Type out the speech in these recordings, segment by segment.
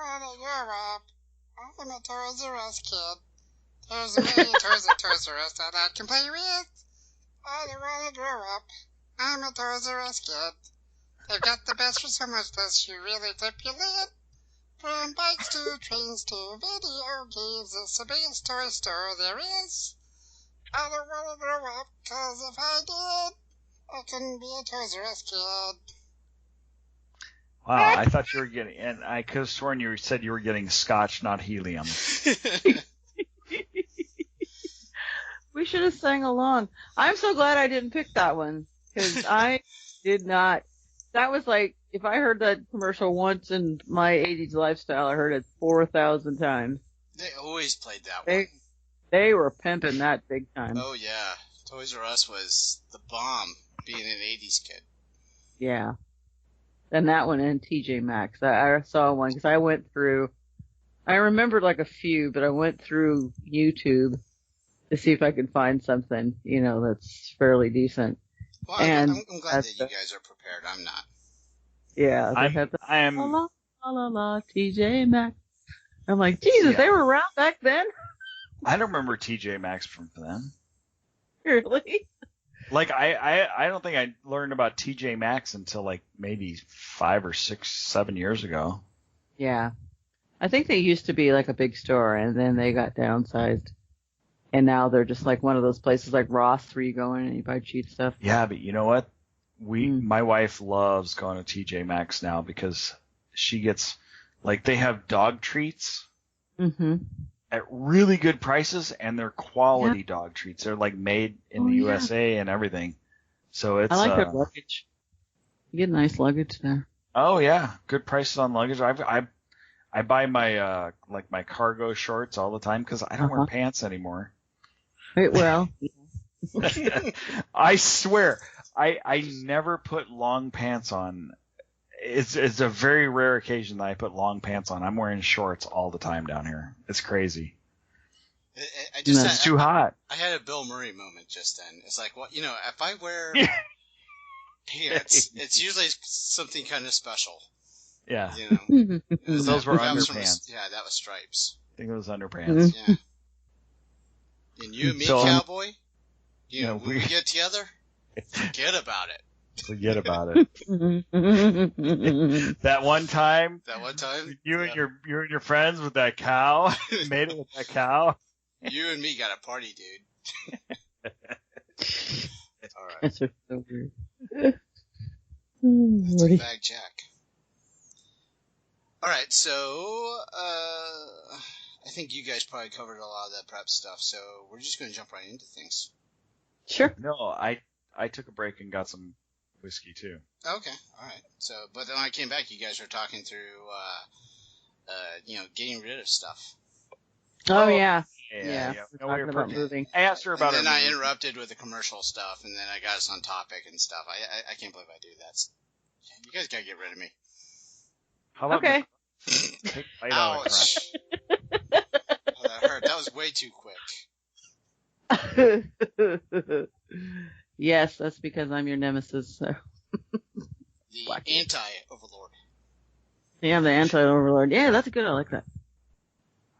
wanna grow up. I'm a Toys R Us kid. There's a million toys at Toys R Us that I can play with. I don't wanna grow up. I'm a Toys R Us kid. They've got the best for so much less you really tip your lid. From bikes to trains to video games, it's the biggest toy store there is. I don't wanna grow up, 'cause if I did, I couldn't be a Toys R Us kid. Wow, I thought you were getting, and I could have sworn you said you were getting scotch, not helium. We should have sang along. I'm so glad I didn't pick that one, because I did not. That was like, if I heard that commercial once in my 80s lifestyle, I heard it 4,000 times. They always played that one. They were pimping that big time. Oh, yeah. Toys R Us was the bomb, being an 80s kid. Yeah. And that one and TJ Maxx. I saw one because I went through, I remembered like a few, but I went through YouTube to see if I could find something, that's fairly decent. Well, I'm glad that you guys are prepared. I'm not. Yeah. I am. La la la, TJ Maxx. I'm like, Jesus, yeah. They were around back then? I don't remember TJ Maxx from then. Really? Like, I don't think I learned about TJ Maxx until like maybe 5 or 6, 7 years ago. Yeah. I think they used to be like a big store and then they got downsized. And now they're just like one of those places like Ross where you go in and you buy cheap stuff. Yeah, but you know what? My wife loves going to TJ Maxx now because she gets, like, they have dog treats at really good prices, and they're quality dog treats. They're like made in the USA and everything. So it's. I like their luggage. You get nice luggage there. Oh yeah, good prices on luggage. I buy my my cargo shorts all the time because I don't wear pants anymore. Well, I swear, I never put long pants on. It's a very rare occasion that I put long pants on. I'm wearing shorts all the time down here. It's crazy. It's too hot. I had a Bill Murray moment just then. It's like, well, if I wear pants, it's usually something kind of special. Yeah. Those were underpants. That was Stripes. I think it was underpants. Yeah. And you and me, cowboy, when we get together, forget about it. Forget about it. That one time. You and your friends with that cow. Made it with that cow. You and me got a party, dude. All right. That's so weird. That's a bag jack. All right, so I think you guys probably covered a lot of that prep stuff, so we're just going to jump right into things. Sure. No, I took a break and got some whiskey too. Okay, all right. So, but then when I came back, you guys were talking through, getting rid of stuff. Oh yeah. Yeah. No, we were about moving. I asked her about it. And then I interrupted with the commercial stuff, and then I got us on topic and stuff. I can't believe I do that. You guys gotta get rid of me. How about okay. Ouch. That hurt. That was way too quick. Yes, that's because I'm your nemesis. So. The anti-overlord. Yeah, I'm the anti-overlord. Yeah, that's good. I like that.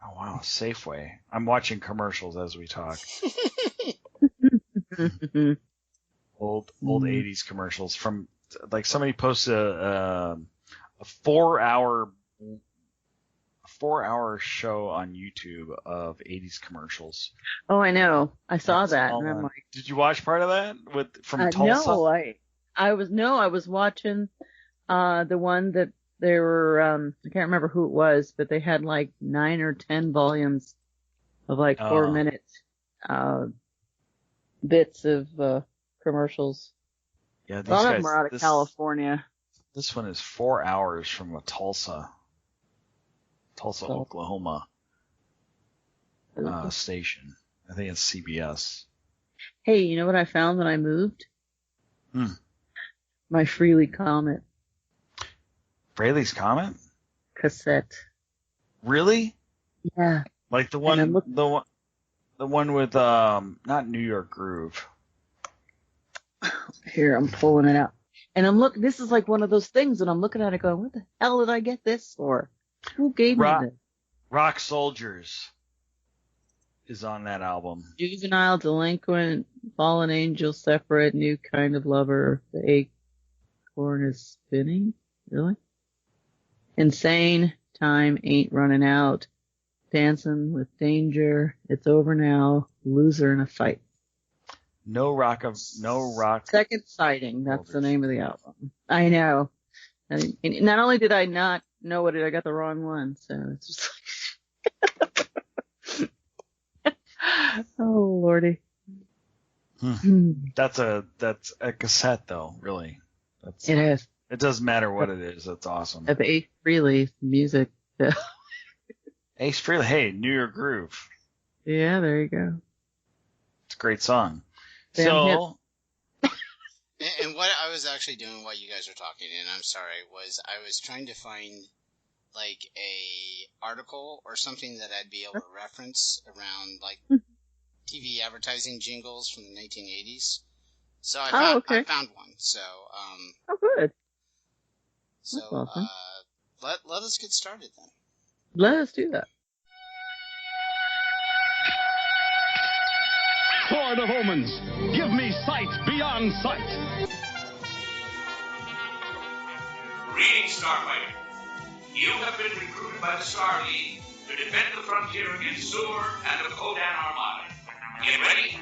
Oh, wow. Safeway. I'm watching commercials as we talk. Old 80s commercials from, like, somebody posted a 4-hour show on YouTube of 80s commercials. Oh, I know. I saw that. And I'm like, did you watch part of that from Tulsa? No, I was watching the one that they were I can't remember who it was, but they had like 9 or 10 volumes of like 4-minute bits of commercials. Yeah, a lot of them are out of California. This one is 4 hours from Tulsa, Oklahoma station. I think it's CBS. Hey, you know what I found when I moved? My Freely Comet. Fraley's Comet? Cassette. Really? Yeah. Like the one with not New York Groove. Here, I'm pulling it out. And this is like one of those things, and I'm looking at it going, what the hell did I get this for? Who gave me this? Rock Soldiers is on that album. Juvenile, Delinquent, Fallen Angel, Separate, New Kind of Lover, The Acorn is Spinning? Really? Insane, Time Ain't Running Out, Dancing with Danger, It's Over Now, Loser in a Fight. No rock. Second Sighting, that's the name of the album. I know. And not only did I not know it, I got the wrong one, so it's just like, oh lordy. That's a cassette though, really. It is. It doesn't matter what it is. That's awesome. Of Ace Frehley music. Ace Frehley, hey, New York Groove. Yeah, there you go. It's a great song. And what I was actually doing while you guys were talking, and I'm sorry, was I was trying to find like a article or something that I'd be able to reference around like TV advertising jingles from the 1980s. So I found one. So oh, good. So awesome. let us get started then. Let us do that. Lord of omens, give me sight beyond sight. Greetings, Starfighter. You have been recruited by the Star League to defend the frontier against Sur and the Kodan Armada. Get ready?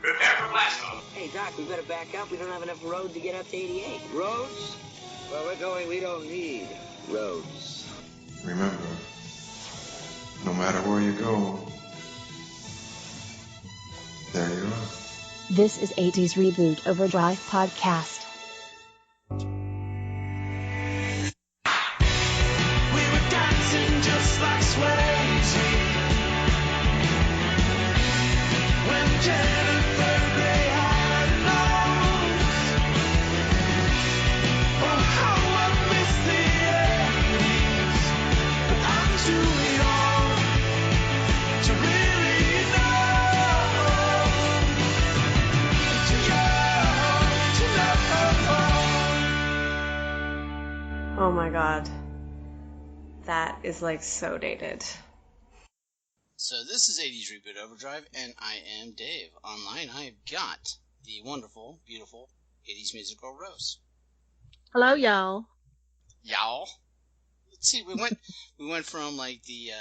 Prepare for blast off. Hey, Doc, we better back up. We don't have enough road to get up to 88. Roads? Where we're going, we don't need roads. Remember, no matter where you go, there you are. This is 80's Reboot Overdrive Podcast. We were dancing just like slaves when Jennifer Grey had known. Oh, how I miss the 80s, but I'm too young to really know. Too young to know. Oh my god. That is like so dated. So this is 80's Reboot Overdrive, and I am Dave. Online, I have got the wonderful, beautiful 80s musical Rose. Hello, y'all. Y'all. Let's see. We went from like the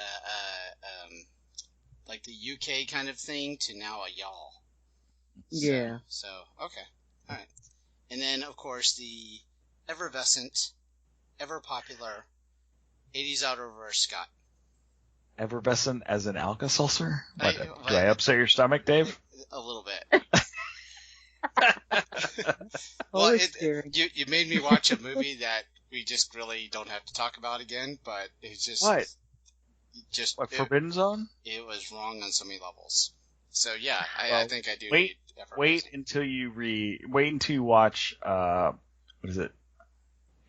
UK kind of thing to now a y'all. Yeah. So okay, all right. And then of course the effervescent, ever popular 80s Outerverse Scott. Effervescent as an Alka-Seltzer? I- Do I upset your stomach, Dave? A little bit. Well, Always scary. you made me watch a movie that we just really don't have to talk about again, but it's just What? Just Forbidden Zone? it was wrong on so many levels. So yeah, I Well, think I do wait- need effervescent. Wait until you watch what is it?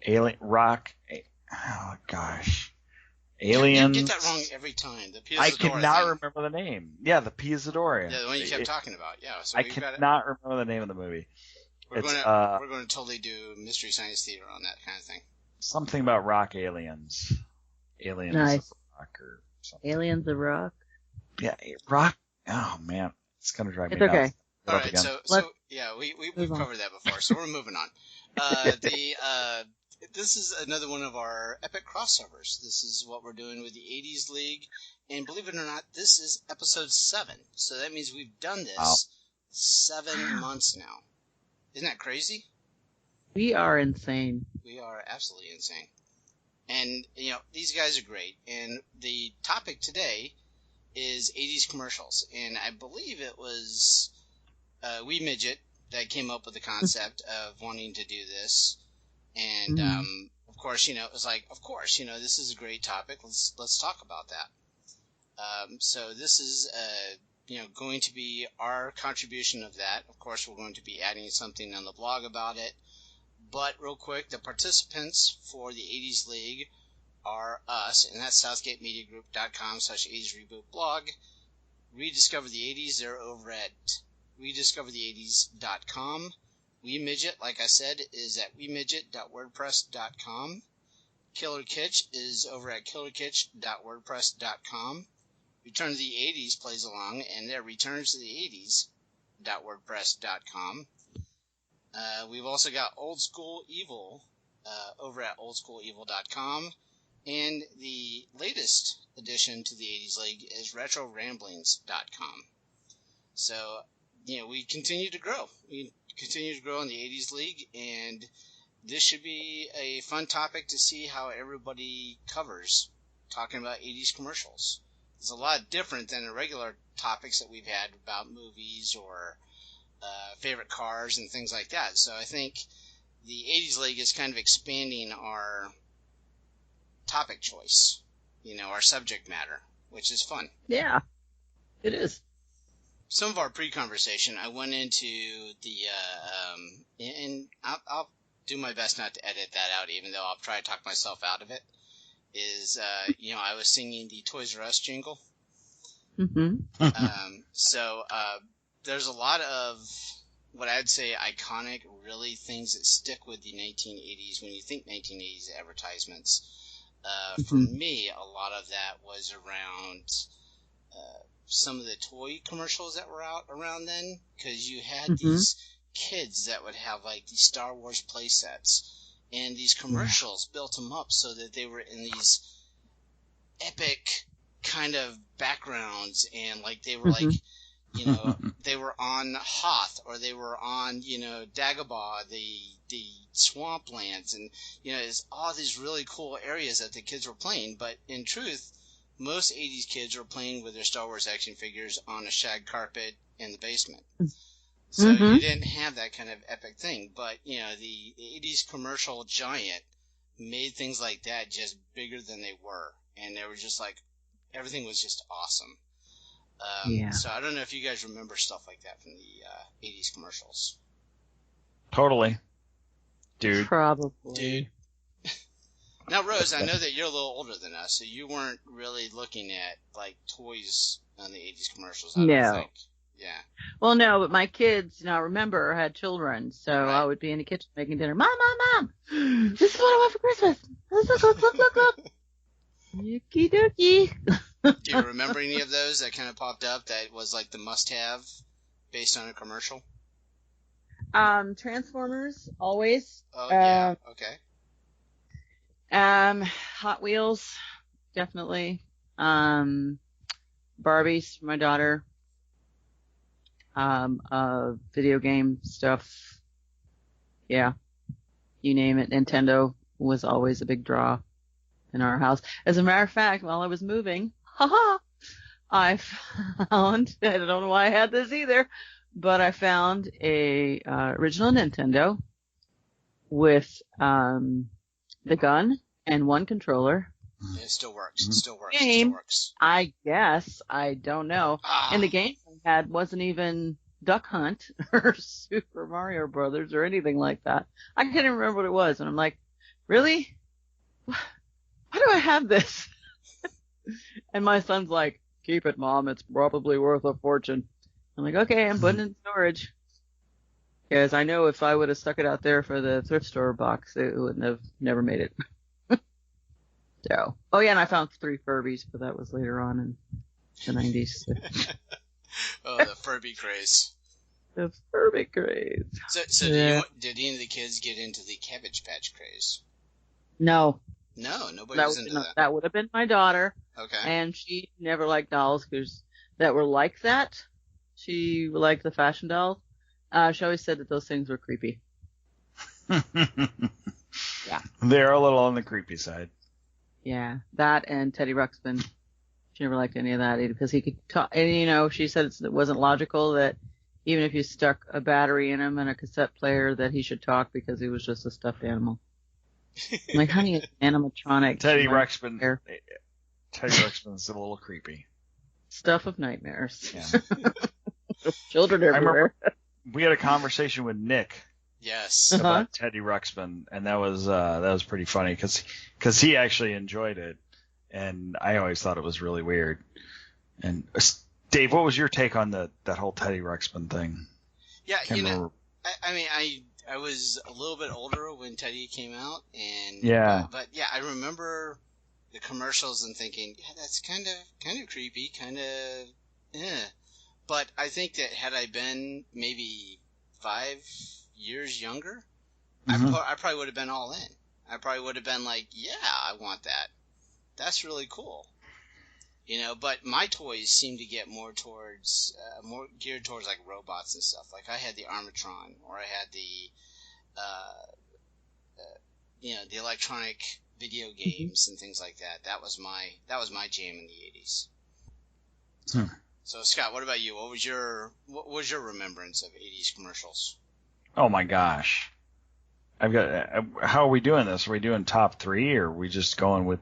Alien Rock. Oh gosh, Aliens. You get that wrong every time. The Pia I Zadora cannot thing. remember the name. Yeah, the Pia Zadora. Yeah, the one you kept talking about. Yeah, so I we've got cannot remember the name of the movie. we're It's going to totally do Mystery Science Theater on that kind of thing. something about rock aliens. Aliens Nice. of rock or something. Aliens of Rock. Yeah, rock. Oh man, it's gonna drive me It's okay. nuts. All Up right, again. so yeah, we've Move on. covered that before, so we're moving on. This is another one of our epic crossovers. This is what we're doing with the 80s League, and believe it or not, this is episode 7. So that means we've done this Wow. 7 months now. Isn't that crazy? We are insane. We are absolutely insane. And, you know, these guys are great. And the topic today is 80s commercials. And I believe it was Wee Midget that came up with the concept of wanting to do this. And, of course, you know, it was like, of course, you know, this is a great topic. Let's talk about that. So this is, you know, going to be our contribution of that. Of course, we're going to be adding something on the blog about it. But real quick, the participants for the 80s League are us, and that's southgatemediagroup.com/80s Reboot blog. Rediscover the 80s, they're over at rediscoverthe80s.com. Wee Midget, like I said, is at weemidget.wordpress.com. Killer Kitsch is over at killerkitsch.wordpress.com. Return to the 80s plays along, and there returns to the 80s.wordpress.com. We've also got Old School Evil over at oldschoolevil.com. And the latest addition to the 80s League is retroramblings.com. So, we continue to grow. We continue to grow in the 80s League, and this should be a fun topic to see how everybody covers talking about 80s commercials. It's a lot different than the regular topics that we've had about movies or favorite cars and things like that. So I think the 80s League is kind of expanding our topic choice, our subject matter, which is fun. Yeah, it is. Some of our pre-conversation, I went into the, and I'll do my best not to edit that out, even though I'll try to talk myself out of it, is, I was singing the Toys R Us jingle. Mm-hmm. So there's a lot of what I'd say iconic, really things that stick with the 1980s when you think 1980s advertisements. For me, a lot of that was around some of the toy commercials that were out around then, because you had these kids that would have like these Star Wars play sets, and these commercials built them up so that they were in these epic kind of backgrounds, and like they were like, they were on Hoth, or they were on, Dagobah, the swamplands, and, it's all these really cool areas that the kids were playing. But in truth, most 80s kids were playing with their Star Wars action figures on a shag carpet in the basement. So you didn't have that kind of epic thing. But, the 80s commercial giant made things like that just bigger than they were. And they were just like, everything was just awesome. So I don't know if you guys remember stuff like that from the 80s commercials. Totally. Dude. Probably. Dude. Now, Rose, I know that you're a little older than us, so you weren't really looking at, like, toys on the 80s commercials, I don't think. Yeah. Well, no, but my kids, remember, had children, so I would be in the kitchen making dinner. Mom, this is what I want for Christmas. Look. Yucky dookie. Do you remember any of those that kind of popped up that was like the must-have based on a commercial? Transformers, always. Oh, yeah. Okay. Hot Wheels, definitely. Barbies for my daughter. Video game stuff. Yeah. You name it. Nintendo was always a big draw in our house. As a matter of fact, while I was moving, I found, I don't know why I had this either, but I found a original Nintendo with the gun and one controller. It still works. It still works. Game, it still works. I guess. I don't know. And the game I had wasn't even Duck Hunt or Super Mario Brothers or anything like that. I can't even remember what it was. And I'm like, really? Why do I have this? And my son's like, keep it, Mom. It's probably worth a fortune. I'm like, okay, I'm putting it in storage. Because I know if I would have stuck it out there for the thrift store box, it wouldn't have never made it. So, oh yeah, and I found 3 Furbies, but that was later on in the 90s. Oh, the Furby craze. The Furby craze. So yeah. Did any of the kids get into the Cabbage Patch craze? No. No, nobody was into that. That would have been my daughter. Okay. And she never liked dolls that were like that. She liked the fashion dolls. She always said that those things were creepy. Yeah. They're a little on the creepy side. Yeah, that and Teddy Ruxpin. She never liked any of that either because he could talk. And, she said it wasn't logical that even if you stuck a battery in him and a cassette player that he should talk because he was just a stuffed animal. I'm like, honey, it's animatronic. Teddy Ruxpin's a little creepy. Stuff of nightmares. Yeah. Children everywhere. We had a conversation with Nick. Yes. About Teddy Ruxpin, and that was pretty funny because he actually enjoyed it, and I always thought it was really weird. And Dave, what was your take on that whole Teddy Ruxpin thing? Yeah, I I was a little bit older when Teddy came out, and but yeah, I remember the commercials and thinking, yeah, that's kind of creepy, kind of, But I think that had I been maybe 5 years younger, I probably would have been all in. I probably would have been like, yeah, I want that. That's really cool. But my toys seem to get more geared towards like robots and stuff. Like I had the Armatron, or I had the electronic video games and things like that. That was my jam in the 80s. So Scott, what about you? What was your remembrance of 80s commercials? Oh my gosh. How are we doing this? Are we doing top 3, or are we just going with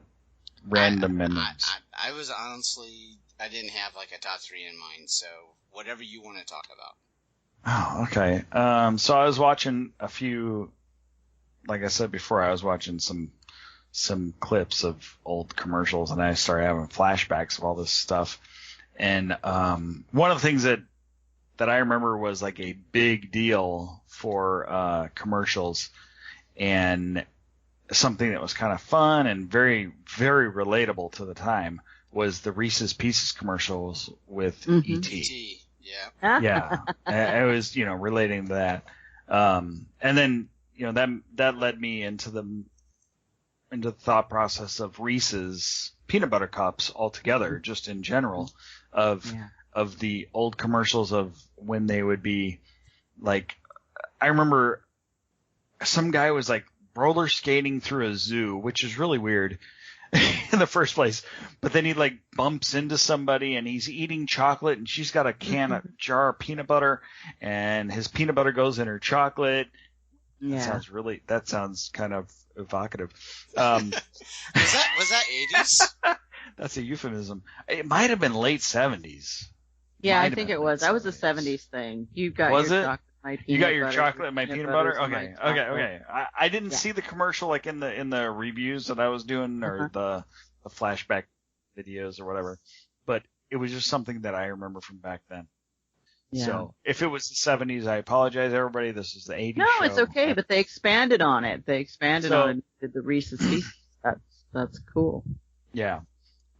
random memories? I was honestly, I didn't have like a top 3 in mind, so whatever you want to talk about. Oh, okay. So I was watching a few, like I said before, I was watching some clips of old commercials, and I started having flashbacks of all this stuff. And one of the things that I remember was like a big deal for commercials, and something that was kind of fun and very, very relatable to the time was the Reese's Pieces commercials with E.T. Yeah. Yeah. I was, relating to that. And then, that led me into the thought process of Reese's peanut butter cups altogether, just in general, of the old commercials of when they would be like, I remember some guy was like roller skating through a zoo, which is really weird in the first place. But then he like bumps into somebody and he's eating chocolate and she's got a jar of peanut butter and his peanut butter goes in her chocolate. Yeah. That sounds kind of evocative. Was that 80s? That's a euphemism. It might have been late 70s. Yeah, I think it was. That was a 70s thing. You got your chocolate. You got your chocolate and my peanut butter? Okay. I didn't see the commercial like in the reviews that I was doing or the flashback videos or whatever, but it was just something that I remember from back then. Yeah. So if it was the 70s, I apologize, everybody. This is the 80s. No, show. It's okay, but they expanded on it. They expanded on the Reese's Pieces. That's cool. Yeah.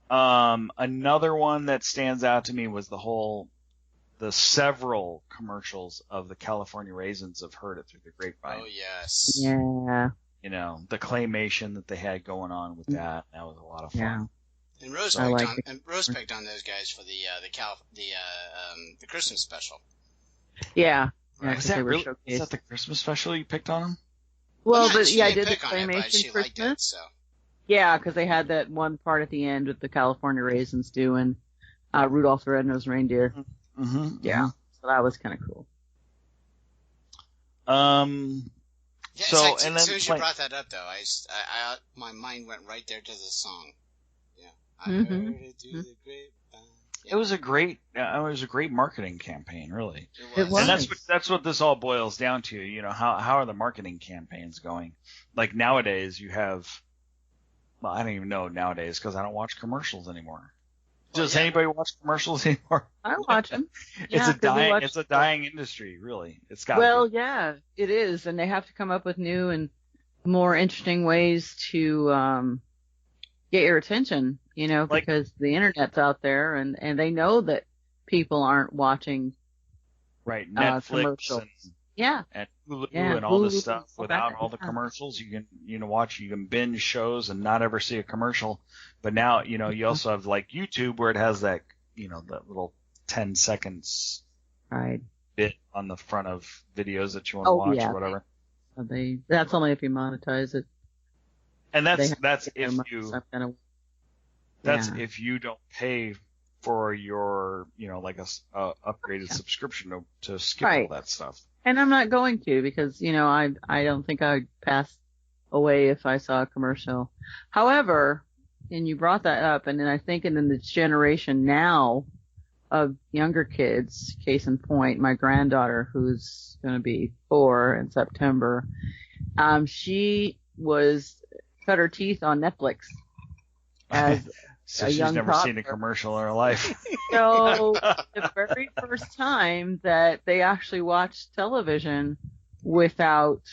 Another one that stands out to me was the several commercials of the California Raisins of Heard It Through the Grapevine. Oh, yes. Yeah. The claymation that they had going on with that. That was a lot of fun. Yeah. And Rose picked on those guys for the Christmas special. Yeah. Right. Was that the Christmas special you picked on them? Well, I did the claymation Christmas. So. Yeah, because they had that one part at the end with the California Raisins doing Rudolph the Red-Nosed Reindeer. Mm-hmm. Yeah, so that was kind of cool. As soon as you brought that up, though, my mind went right there to the song. Yeah, I heard it through the grapevine. It was a great marketing campaign, really. It was. And that's what this all boils down to. How are the marketing campaigns going? Like nowadays, you have. Well, I don't even know nowadays because I don't watch commercials anymore. Does anybody watch commercials anymore? I watch them. It's a dying industry, really. It's got. Well, yeah, it is, and they have to come up with new and more interesting ways to get your attention. Because the internet's out there, and they know that people aren't watching. Right, Netflix and Hulu and all this stuff without all the commercials. You can binge shows and not ever see a commercial. But now, you also have like YouTube where it has that, that little 10 seconds bit on the front of videos that you want to watch or whatever. That's only if you monetize it. And if you don't pay for your, like a upgraded subscription to skip all that stuff. And I'm not going to because, I don't think I'd pass away if I saw a commercial. However, and you brought that up, and then I think in this generation now of younger kids, case in point, my granddaughter, who's going to be 4 in September, she cut her teeth on Netflix as so she's never seen a commercial in her life. So the very first time that they actually watched television without,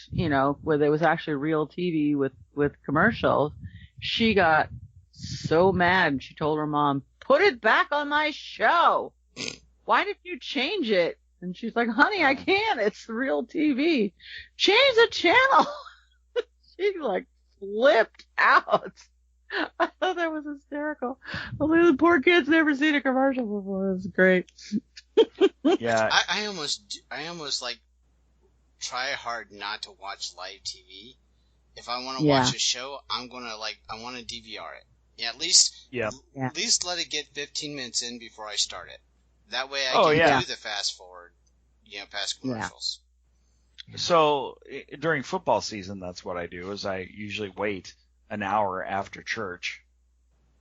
where there was actually real TV with commercials, she got so mad. She told her mom, "Put it back on my show. Why did you change it?" And she's like, "Honey, I can't. It's real TV. Change the channel." She like flipped out. I thought that was hysterical. The poor kid's never seen a commercial before. It was great. Yeah. I almost like try hard not to watch live TV. If I want to watch a show, I want to DVR it. Yeah, at least let it get 15 minutes in before I start it. That way I can do the fast forward, past commercials. Yeah. So during football season, that's what I do. Is I usually wait an hour after church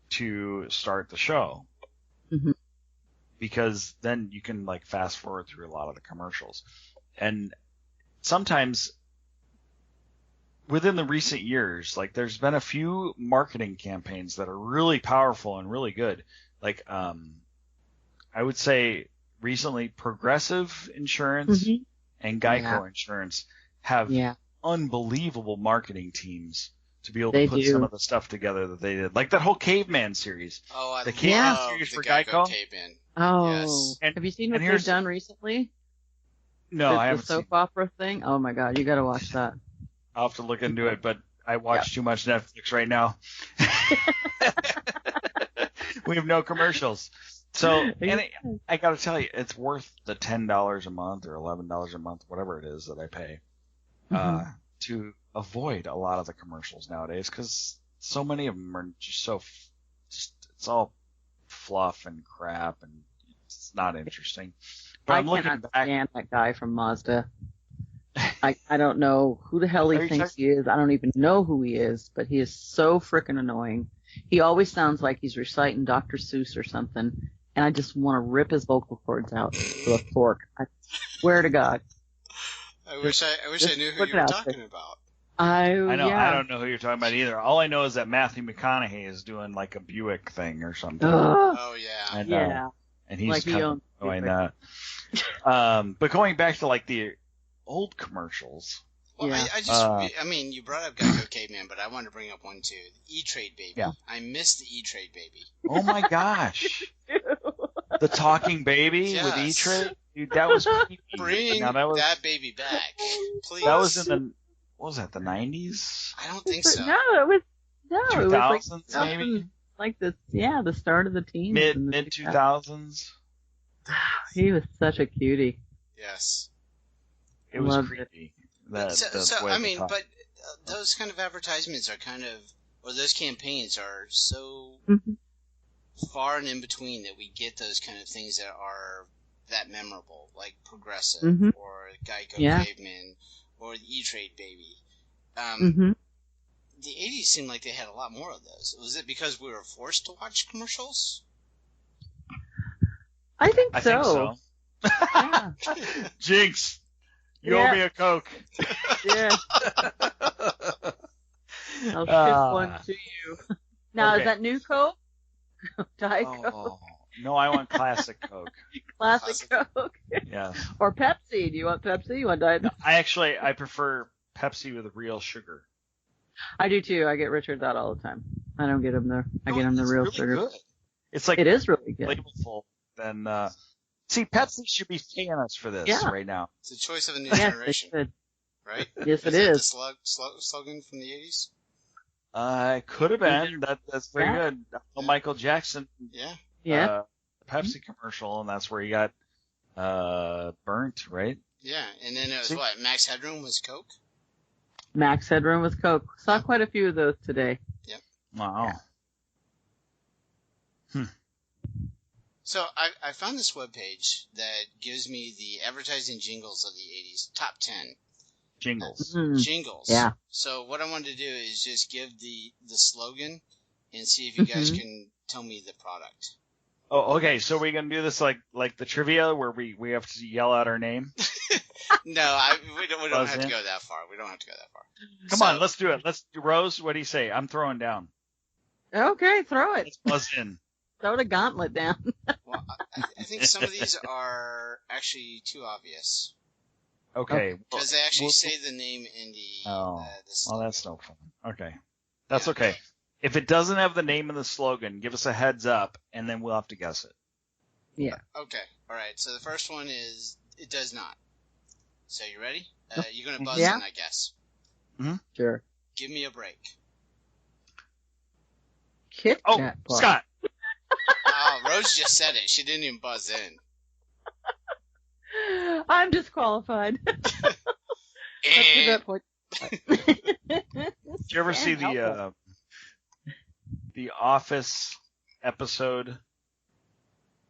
to start the show, because then you can like fast forward through a lot of the commercials. And sometimes within the recent years, like there's been a few marketing campaigns that are really powerful and really good. Like I would say recently Progressive Insurance and Geico Insurance have unbelievable marketing teams to be able to put some of the stuff together that they did. Like that whole Caveman series. Oh, the Caveman series for Geico. Caveman. Oh, yes. Have you seen what they've done recently? No, I haven't seen the soap opera thing. Oh my God, you got to watch that. I'll have to look into it, but I watch too much Netflix right now. We have no commercials. So, and I got to tell you, it's worth the $10 a month or $11 a month, whatever it is that I pay, to avoid a lot of the commercials nowadays, because so many of them are just it's all fluff and crap, and it's not interesting. But I'm looking back. I can't stand that guy from Mazda. I don't know who the hell he thinks he is. I don't even know who he is, but he is so frickin' annoying. He always sounds like he's reciting Dr. Seuss or something, and I just want to rip his vocal cords out with a fork. I swear to God. I wish I knew who you were talking about. I know. Yeah. I don't know who you're talking about either. All I know is that Matthew McConaughey is doing like a Buick thing or something. Oh yeah. And he's like kind of doing that. But going back to like the old commercials. Well, I mean, you brought up Geico Caveman, but I wanted to bring up one too. The E-Trade Baby. Yeah. I miss the E-Trade Baby. Oh my gosh. The talking baby with E-Trade? Dude, that was creepy. Bring that baby back, please. That was in the, what was that, the 90s? I don't think so. No, it was 2000s like, maybe? Like the start of the teens. Mid 2000s. He was such a cutie. Yes. It was creepy. But those kind of advertisements are or those campaigns are so far and in between that we get those kind of things that are that memorable, like Progressive or Geico Caveman or the E-Trade Baby. The 80s seemed like they had a lot more of those. Was it because we were forced to watch commercials? I think so. Yeah. Jinx. You owe me a Coke. Yeah. I'll ship one to you. Now, is that new Coke? Diet Coke? No, I want classic Coke. Classic Coke? Yeah. Or Pepsi. Do you want Pepsi? You want Diet Coke? I prefer Pepsi with real sugar. I do too. I get Richard that all the time. I don't get him the real really sugar. Good. It's like it is really good. Flavorful. Then see, Pepsi should be paying us for this right now. It's a choice of a new generation, right? Yes, it is. The slogan from the 80s. It could have been. That's very good. Michael Jackson. Yeah. Pepsi commercial, and that's where he got burnt, right? Yeah, and then it was Max Headroom was Coke. Max Headroom was Coke. Saw quite a few of those today. Yep. Wow. So I found this webpage that gives me the advertising jingles of the 80s, top 10. Jingles. Jingles. Yeah. So what I wanted to do is just give the slogan and see if you guys can tell me the product. Oh, okay. So we're going to do this like the trivia where we have to yell out our name? No, we don't have to go that far. We don't have to go that far. Come on, let's do it. Rose, what do you say? I'm throwing down. Okay, throw it. Let's buzz in. Throw the gauntlet down. Well, I think some of these are actually too obvious. Okay. Because they actually say the name in the. Oh, well, that's no fun. Okay, that's Yeah. okay. If it doesn't have the name in the slogan, give us a heads up, and then we'll have to guess it. Yeah. Okay. All right. So the first one is it does not. So you ready? You're gonna buzz Yeah. in, I guess. Mm-hmm. Sure. Give me a break. Kit Oh, Kat bar. Scott. Oh, Rose just said it. She didn't even buzz in. I'm disqualified. Let's give that point. Did you ever see the Office episode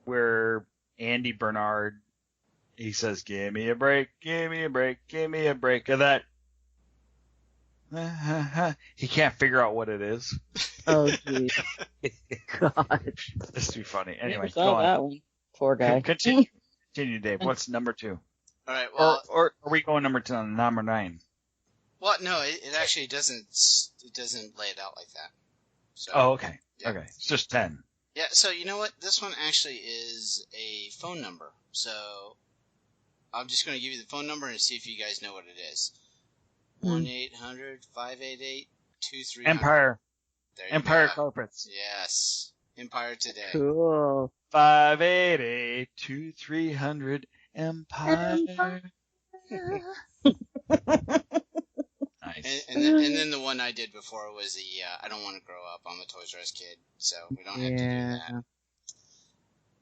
where Andy Bernard, he says, "Give me a break, give me a break, give me a break," of that. He can't figure out what it is. Oh, geez. God. This would be funny. Never Anyway, saw go on. that one. Poor guy. Continue, Dave. What's number 2? All right. Well, or are we going number 9? well, no, it actually doesn't. It doesn't lay it out like that. So, Oh, okay. Yeah. Okay. It's just 10. Yeah. So you know what? This one actually is a phone number. So I'm just going to give you the phone number and see if you guys know what it is. 1-800-588-2300. Empire. There you Empire go. Carpets. Yes. Empire Today. Cool. 588-2300 Empire. Nice. And then the one I did before was the I don't want to grow up. I'm a Toys R Us kid, so we don't have to do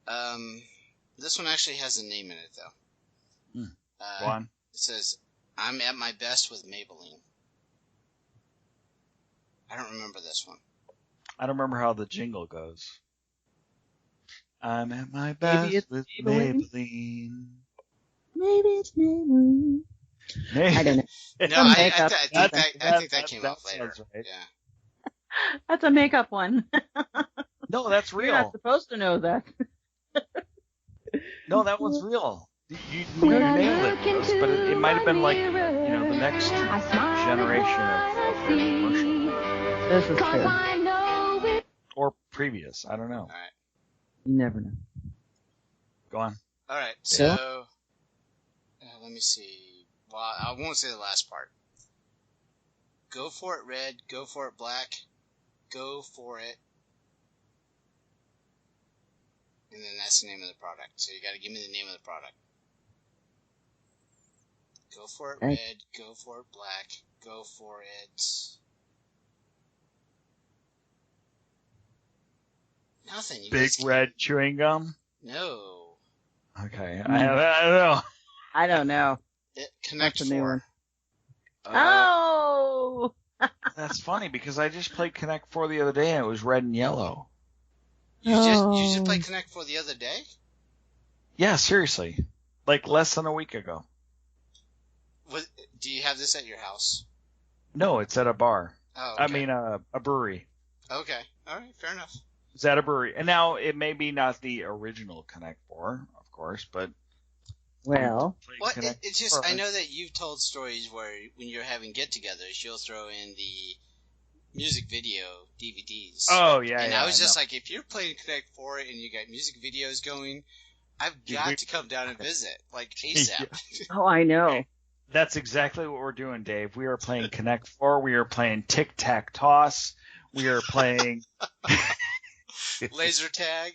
that. This one actually has a name in it though. Go on. It says, "I'm at my best with Maybelline." I don't remember this one. I don't remember how the jingle goes. I'm at my best with Maybelline. Maybe it's Maybelline. I don't know. No, I think that came out later. Right. Yeah. That's a makeup one. No, that's real. You're not supposed to know that. No, that one's real. You nailed it, Rose, but it might have been like, the next generation of commercial. This is true. Or previous. I don't know. All right. You never know. Go on. All right. So, let me see. Well, I won't say the last part. Go for it, red. Go for it, black. Go for it. And then that's the name of the product. So you got to give me the name of the product. Go for it, red. Go for it, black. Go for it. Nothing. You Big red chewing gum? No. Okay. I don't know. I don't know. Connect 4. Oh! That's funny because I just played Connect 4 the other day and it was red and yellow. You just played Connect 4 the other day? Yeah, seriously. Like less than a week ago. Do you have this at your house? No, it's at a bar. Oh, okay. I mean, a brewery. Okay. All right. Fair enough. It's at a brewery. And now it may be not the original Connect 4, of course, but... Well, it's just, I know that you've told stories where when you're having get-togethers, you'll throw in the music video DVDs. Oh, yeah, and yeah. I was just like, if you're playing Connect 4 and you got music videos going, I've got to come down and visit, like ASAP. Oh, I know. That's exactly what we're doing, Dave. We are playing Connect 4. We are playing Tic-Tac-Toss. We are playing... Laser tag.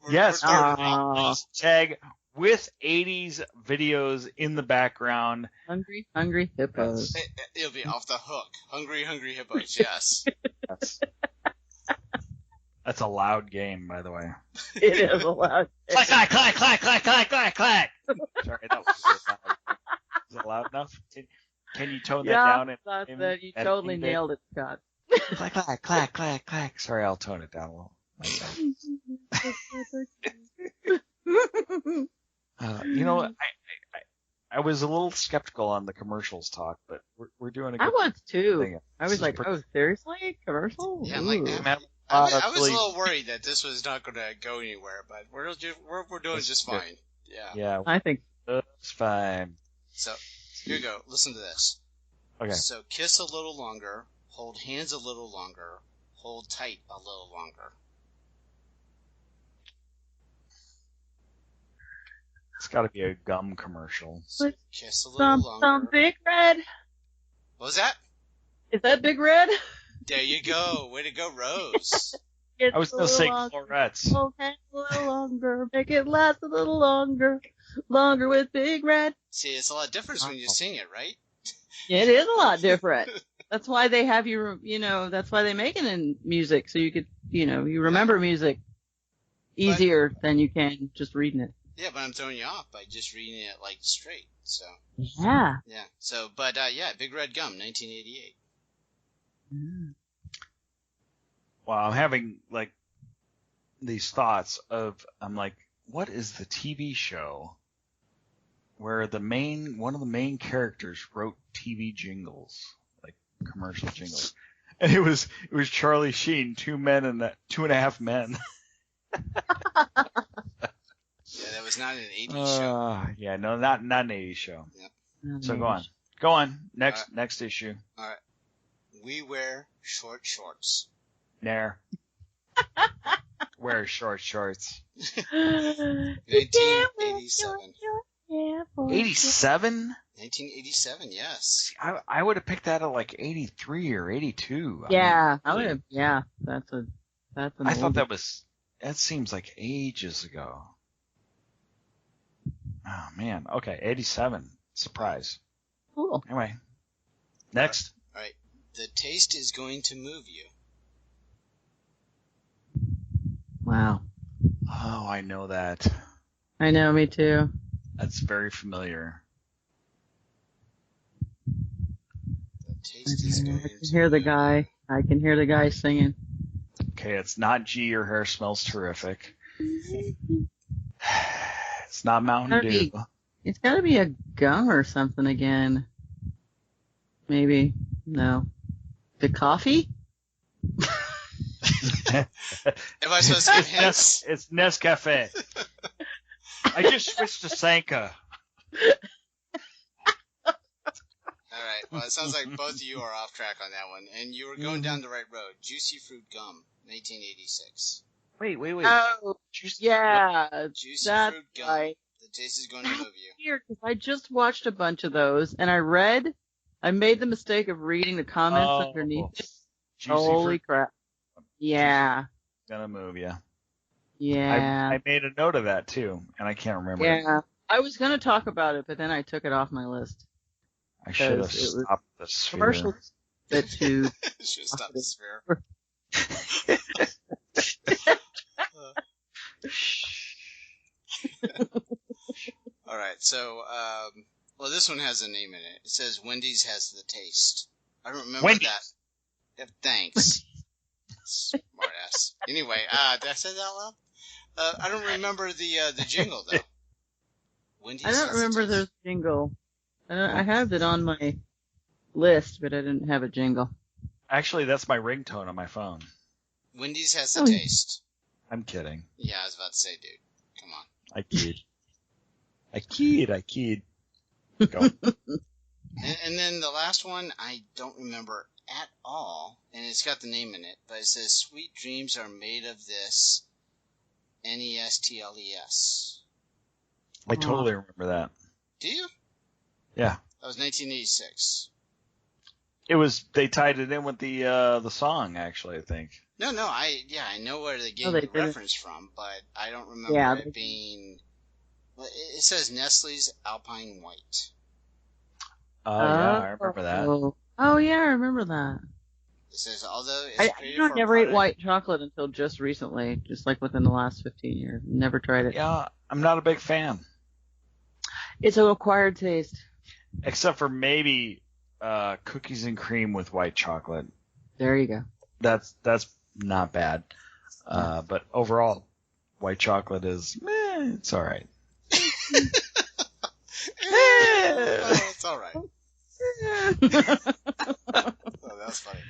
Yes, laser tag with 80s videos in the background. Hungry, hungry hippos. It'll be off the hook. Hungry, hungry hippos. Yes. That's a loud game, by the way. It is a loud. Clack, clack, clack, clack, clack, clack, clack, clack. Sorry, that was really loud. Is it loud enough? Can you tone that down? You totally nailed it, Scott. Clack, clack, clack, clack, clack. Sorry, I'll tone it down a little. I was a little skeptical on the commercials talk, but we're doing a good I was too. thing. I was like, oh, seriously? Commercial? Yeah, I'm like, I was a little worried that this was not going to go anywhere, but we're doing just fine. Yeah. I think it's fine. So, here you go. Listen to this. Okay. So, kiss a little longer, hold hands a little longer, hold tight a little longer. It's got to be a gum commercial. So kiss a little longer. Some Big Red. What was that? Is that Big Red? There you go. Way to go, Rose. I was going to say Florets. Okay, a little longer. Make it last a little longer. Longer with Big Red. See, it's a lot different when you sing it, right? It is a lot different. That's why they have that's why they make it in music, so you could, you remember music easier than you can just reading it. Yeah, but I'm throwing you off by just reading it like straight, so. Yeah. Yeah, so, but, Big Red Gum, 1988. Well, I'm having, like, these thoughts of, I'm like, what is the TV show where one of the main characters wrote TV jingles, like commercial jingles, and it was Charlie Sheen, 2.5 Men. Yeah, that was not an 80s show. Yeah, no, not an 80s show. Yep. So go on. Next issue. All right. We wear short shorts. Nair. Wear short shorts. 1987. 87? 1987, yes. I would have picked that at like 83 or 82. Yeah, I would have. Yeah, that's I thought that seems like ages ago. Oh man. Okay, 87. Surprise. Cool. Anyway, next. All right. The taste is going to move you. Wow. Oh, I know that. I know, me too. That's very familiar. The taste is going I can hear the guy. I can hear the guy singing. Okay, it's not G. Your hair smells terrific. It's not Mountain Dew. It's got to be a gum or something again. Maybe. No. The coffee? Am I supposed to give hints? It's Nescafe. I just switched to Sanka. Alright, well, it sounds like both of you are off track on that one. And you were going down the right road. Juicy Fruit Gum, 1986. Wait. Oh, yeah. Juicy Fruit Gum. Right. The taste is going to move you. Weird, because I just watched a bunch of those, and I made the mistake of reading the comments underneath it. Holy crap. Yeah. Gonna move you. Yeah. I made a note of that too, and I can't remember. Yeah. I was going to talk about it, but then I took it off my list. I should have stopped the sphere. Commercials that too. Should have stopped the sphere. Alright, so, this one has a name in it. It says Wendy's has the taste. I don't remember that. Yeah, thanks. Smart ass. Anyway, did I say that out loud? I don't remember the jingle though. Wendy's I don't remember the jingle. I have it on my list, but I didn't have a jingle. Actually, that's my ringtone on my phone. Wendy's has the taste. I'm kidding. Yeah, I was about to say, dude. Come on. I keyed. Go. And then the last one, I don't remember at all, and it's got the name in it, but it says, Sweet dreams are made of this, Nestles. I totally remember that. Do you? Yeah. That was 1986. They tied it in with the song, actually, I think. No, I know where they gave the reference from, but I don't remember it being... Well, it says Nestle's Alpine White. Yeah, I remember that. Oh, yeah, I remember that. It says, although it's I never ate white chocolate until just recently, just like within the last 15 years. Never tried it. Yeah, I'm not a big fan. It's an acquired taste. Except for maybe cookies and cream with white chocolate. There you go. That's not bad. But overall, white chocolate is, it's all right. It's all right. Oh, that's funny.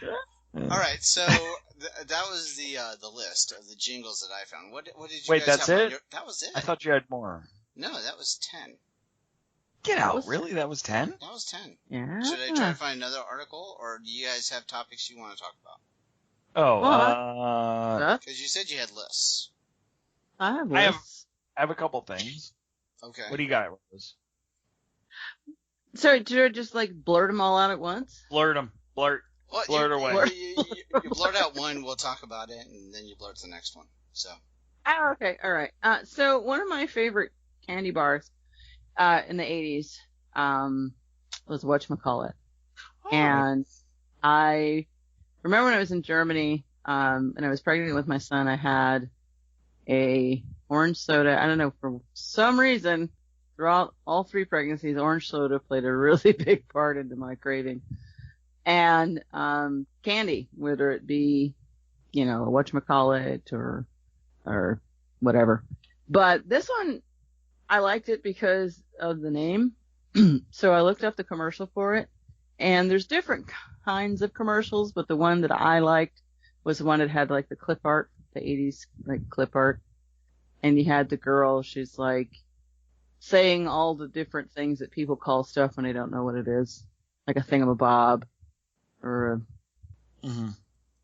All right, so that was the list of the jingles that I found. What did you Wait, guys that's have? it? That was it. I thought you had more. No, that was 10. Get out! Really? That was 10? That was 10. Yeah. Should I try to find another article, or do you guys have topics you want to talk about? Oh, because you said you had lists. I have lists. I have a couple things. Okay. What do you got, Rose? Sorry, did I just like blurt them all out at once? Blurt them. Blurt. Well, blurt away. You blurt out one, we'll talk about it, and then you blurt the next one. So. Oh, okay. All right. So one of my favorite candy bars, in the 80s, was whatchamacallit. Oh. And I remember when I was in Germany, and I was pregnant with my son, I had a orange soda. I don't know, for some reason, throughout all 3 pregnancies, orange soda played a really big part into my craving. And, candy, whether it be, you know, whatchamacallit or whatever. But this one, I liked it because of the name. So I looked up the commercial for it, and there's different kinds of commercials, but the one that I liked was the one that had like the clip art, the 80s like clip art. And you had the girl, she's like saying all the different things that people call stuff when they don't know what it is. Like a thingamabob or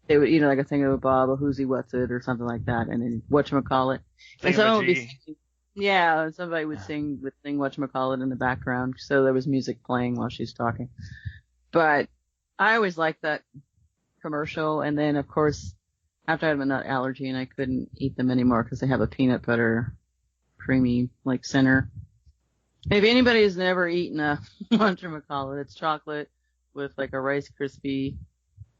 they would, you know, like a thingamabob, a who's he, what's it, or something like that. And then whatchamacallit. And someone would be singing, yeah, somebody would sing whatchamacallit in the background. So there was music playing while she's talking. But I always liked that commercial. And then, of course, after I had a nut allergy and I couldn't eat them anymore because they have a peanut butter creamy, like, center. If anybody has never eaten a whatchamacallit, it's chocolate with, like, a Rice Krispie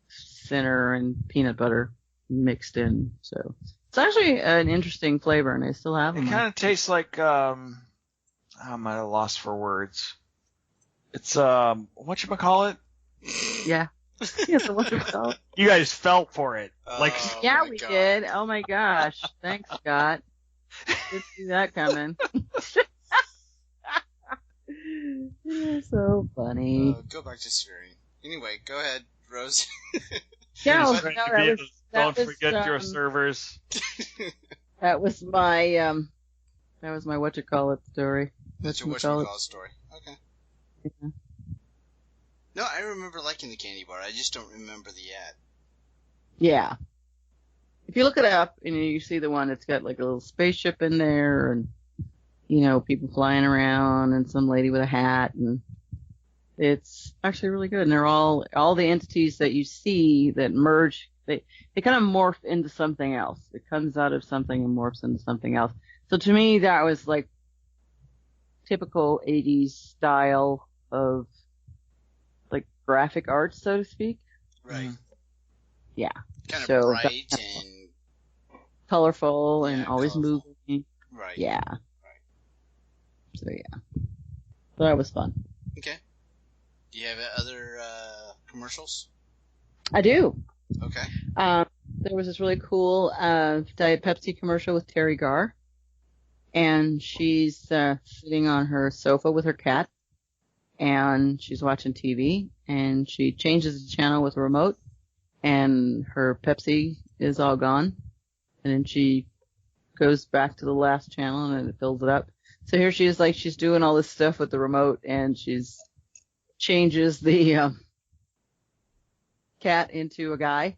center and peanut butter mixed in. So it's actually an interesting flavor, and I still have them. It kind of tastes like, I'm at a loss for words. It's, whatchamacallit? Yeah. Yeah, so whatchamacallit? You guys felt for it. Yeah, we did. Oh my gosh. Thanks, Scott. Didn't see that coming. You're so funny. Go back to swearing. Anyway, go ahead, Rose. Don't forget your servers. That was my whatchamacallit story. That's your whatchamacallit story. Okay. Yeah. No, I remember liking the candy bar. I just don't remember the ad. Yeah. If you look it up and you see the one that's got like a little spaceship in there and, you know, people flying around and some lady with a hat, and it's actually really good. And they're all the entities that you see that merge, they kind of morph into something else. It comes out of something and morphs into something else. So to me, that was like typical 80s style of like graphic arts, so to speak. Right. Yeah. Kind of bright and colorful and always colorful. moving. Right. Yeah. Right. So yeah. So that was fun. Okay. Do you have other commercials? I do. Okay. There was this really cool Diet Pepsi commercial with Terry Garr, and she's sitting on her sofa with her cat, and she's watching TV, and she changes the channel with a remote, and her Pepsi is all gone, and then she goes back to the last channel, and then it fills it up. So here she is, like, she's doing all this stuff with the remote, and she's changes the cat into a guy.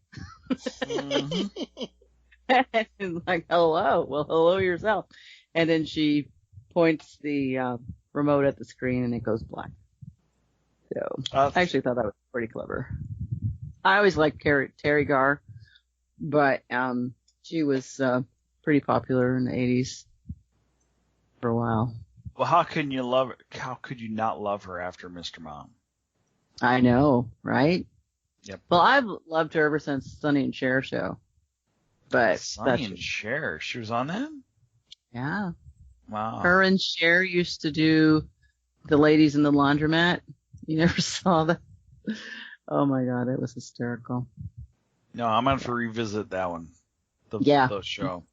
And like, hello. Well, hello yourself. And then she points the remote at the screen, and it goes black. So I actually thought that was pretty clever. I always liked Terry Garr, but she was pretty popular in the 80s for a while. Well, how could you not love her after Mr. Mom? I know, right? Yep. Well, I've loved her ever since Sonny and Cher show. But Sonny and Cher, she was on that? Yeah. Wow. Her and Cher used to do The Ladies in the Laundromat. You never saw that? Oh my God, it was hysterical. No, I'm going to have to revisit that one. The show.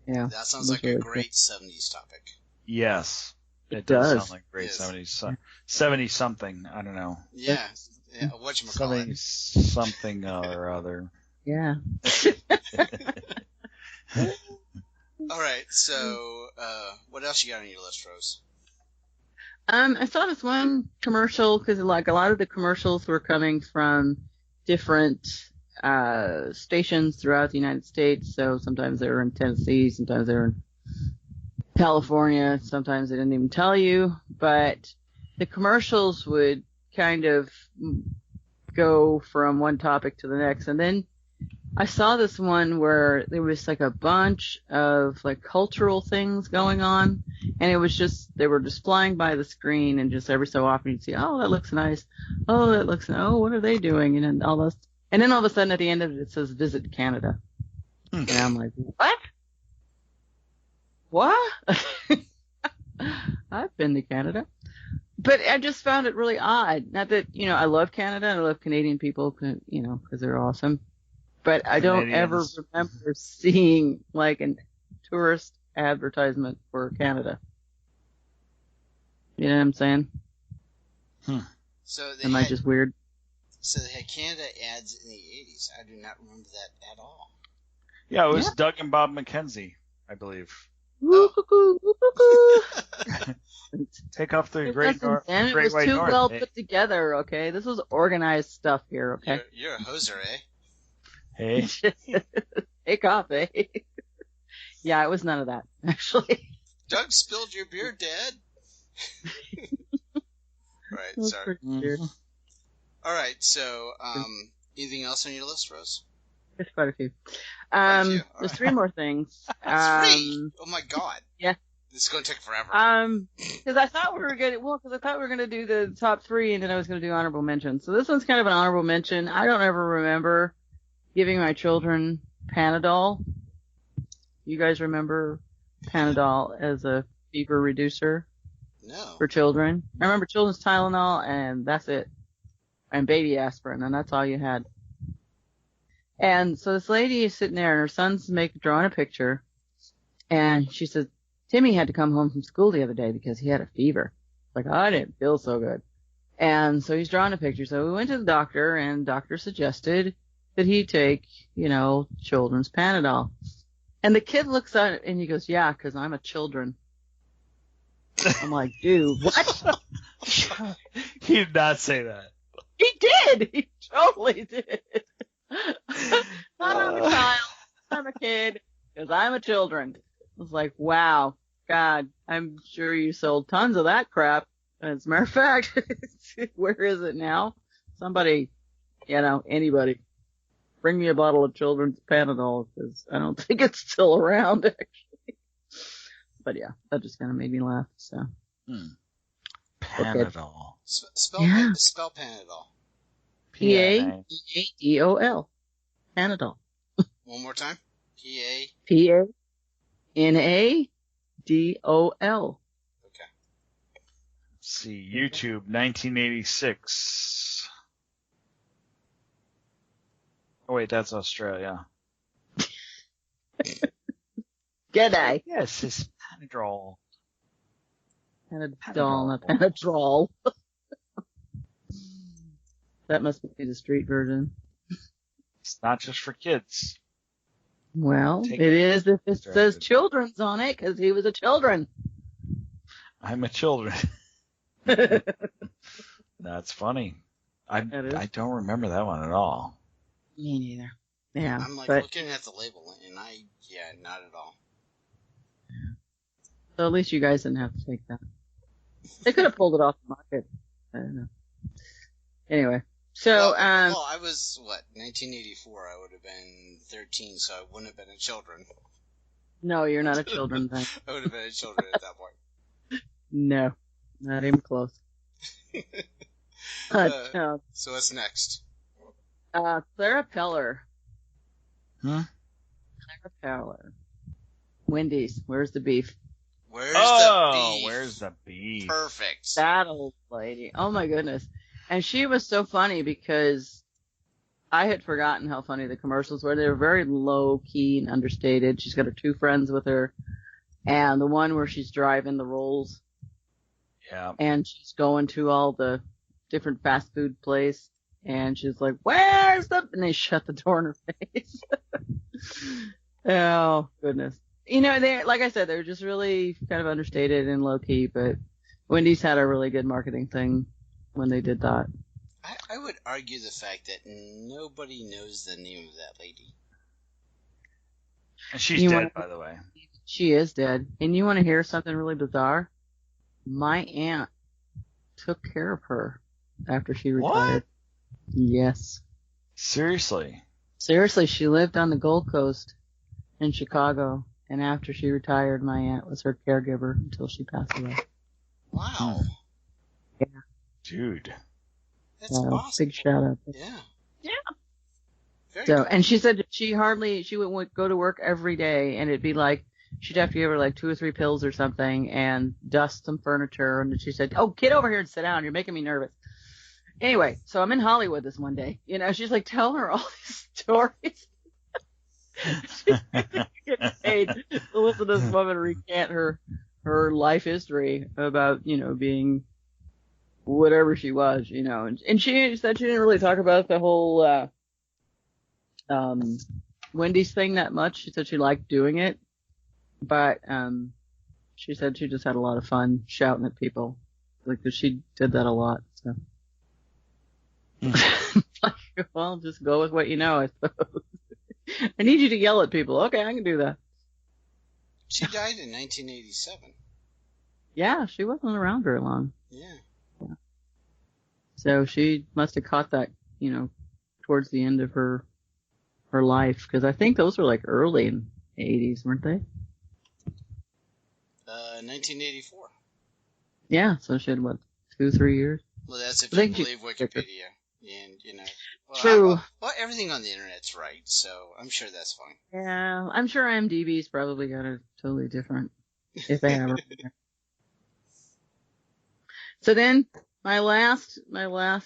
Yeah. That sounds like a great 70s topic. Yes. It does sound like great 70s. 70-something, I don't know. Yeah. Whatchamacallit. Something or other. Yeah. All right, so what else you got on your list, Rose? I saw this one commercial because like a lot of the commercials were coming from different stations throughout the United States. So sometimes they were in Tennessee, sometimes they were in California. Sometimes they didn't even tell you, but the commercials would kind of go from one topic to the next. And then I saw this one where there was like a bunch of like cultural things going on, and it was just, they were just flying by the screen, and just every so often you'd see, oh, that looks nice. Oh, that looks, oh, what are they doing? And then all this. And then all of a sudden at the end of it, it says visit Canada. And I'm like, what? What? I've been to Canada. But I just found it really odd. Not that, I love Canada and I love Canadian people, because they're awesome. But I don't ever remember seeing like a tourist advertisement for Canada. You know what I'm saying? So Am I just weird? So they had Canada ads in the 80s. I do not remember that at all. Yeah, it was Doug and Bob McKenzie, I believe. Take off the Great White North. It was too well put together, okay? This was organized stuff here, okay? You're a hoser, eh? Hey. Take off, eh? Yeah, it was none of that, actually. Doug spilled your beer, Dad. Right, sorry. Mm-hmm. All right, so anything else on your list, Rose? There's quite a few. There's 3 more things. 3? Oh my God. Yeah. This is going to take forever. Because I thought we were going to do the top 3, and then I was going to do honorable mentions. So this one's kind of an honorable mention. I don't ever remember giving my children Panadol. You guys remember Panadol as a fever reducer? No. For children. I remember children's Tylenol, and that's it. And baby aspirin, and that's all you had. And so this lady is sitting there, and her son's drawing a picture, and she says, Timmy had to come home from school the other day because he had a fever. Like, I didn't feel so good. And so he's drawing a picture. So we went to the doctor, and the doctor suggested that he take, children's Panadol. And the kid looks at it, and he goes, yeah, because I'm a children. I'm like, dude, what? He did not say that. He did. He totally did. Not I'm a child. I'm a kid. Because I'm a children. I was like, wow, God, I'm sure you sold tons of that crap. As a matter of fact, where is it now? Somebody, anybody, bring me a bottle of children's Panadol, because I don't think it's still around, actually. But yeah, that just kind of made me laugh, so. Panadol. Spell Panadol. P-A-N-A-D-O-L. Panadol. One more time. P-A. P-A-N-A-D-O-L. Okay. Let's see, YouTube, 1986. Oh wait, that's Australia. G'day. Yes, it's Panadol. Panadol, not Panadol. That must be the street version. It's not just for kids. Well, it is if it says children's on it, because he was a children. I'm a children. That's funny. I don't remember that one at all. Me neither. Yeah. I'm looking at the label, and not at all. So at least you guys didn't have to take that. They could have pulled it off the market. I don't know. Anyway. So, well, I was, 1984, I would have been 13, so I wouldn't have been a children. No, you're not a children then. I would have been a children at that point. No, not even close. So what's next? Clara Peller. Huh? Clara Peller. Wendy's, where's the beef? Where's the beef? Where's the beef? Perfect. That old lady. Oh my goodness. And she was so funny because I had forgotten how funny the commercials were. They were very low-key and understated. She's got her 2 friends with her. And the one where she's driving the rolls. Yeah. And she's going to all the different fast food place. And she's like, where's the... And they shut the door in her face. Oh, goodness. They, like I said, they're just really kind of understated and low-key. But Wendy's had a really good marketing thing when they did that. I would argue the fact that nobody knows the name of that lady. And she's dead, by the way. She is dead. And you want to hear something really bizarre? My aunt took care of her after she retired. What? Yes. Seriously? Seriously, she lived on the Gold Coast in Chicago, and after she retired, my aunt was her caregiver until she passed away. Wow. Yeah. Dude. That's awesome. Big shout out. Yeah. Yeah. Very so, cool. and she said she would go to work every day, and it'd be like, she'd have to give her like 2 or 3 pills or something and dust some furniture. And she said, "Oh, get over here and sit down. You're making me nervous." Anyway, so I'm in Hollywood this one day. She's like telling her all these stories. She's getting paid to listen to this woman recant her life history about, being whatever she was, And she said she didn't really talk about the whole Wendy's thing that much. She said she liked doing it. But she said she just had a lot of fun shouting at people. Like, 'cause she did that a lot. So, well, just go with what you know, I suppose. I need you to yell at people. Okay, I can do that. She died in 1987. Yeah, she wasn't around very long. Yeah. So she must have caught that, towards the end of her life. Because I think those were like early in the 80s, weren't they? 1984. Yeah, so she had, 2, 3 years? Well, that's if you believe Wikipedia. And, True. Well, everything on the internet's right, so I'm sure that's fine. Yeah, I'm sure IMDb's probably got a totally different, if they have it. So then, my last Wait a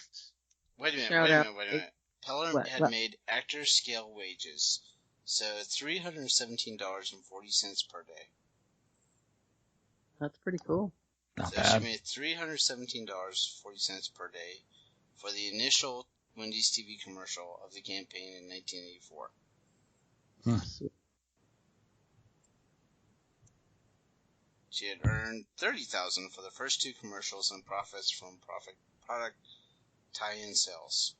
minute. Pelham had made actor scale wages, so $317.40 per day. That's pretty cool. Not so bad. She made $317.40 per day for the initial Wendy's TV commercial of the campaign in 1984. She had earned $30,000 for the first 2 commercials and profits from product tie-in sales.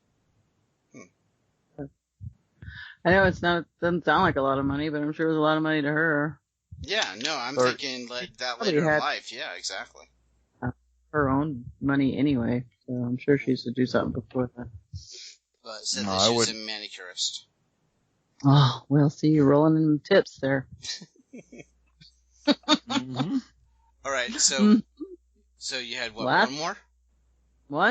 I know doesn't sound like a lot of money, but I'm sure it was a lot of money to her. Yeah, no, I'm thinking that later in life. Yeah, exactly. Her own money anyway, so I'm sure she used to do something before that. But said that she was a manicurist. Oh, well, see, you're rolling in tips there. Mm-hmm. All right, so you had what? One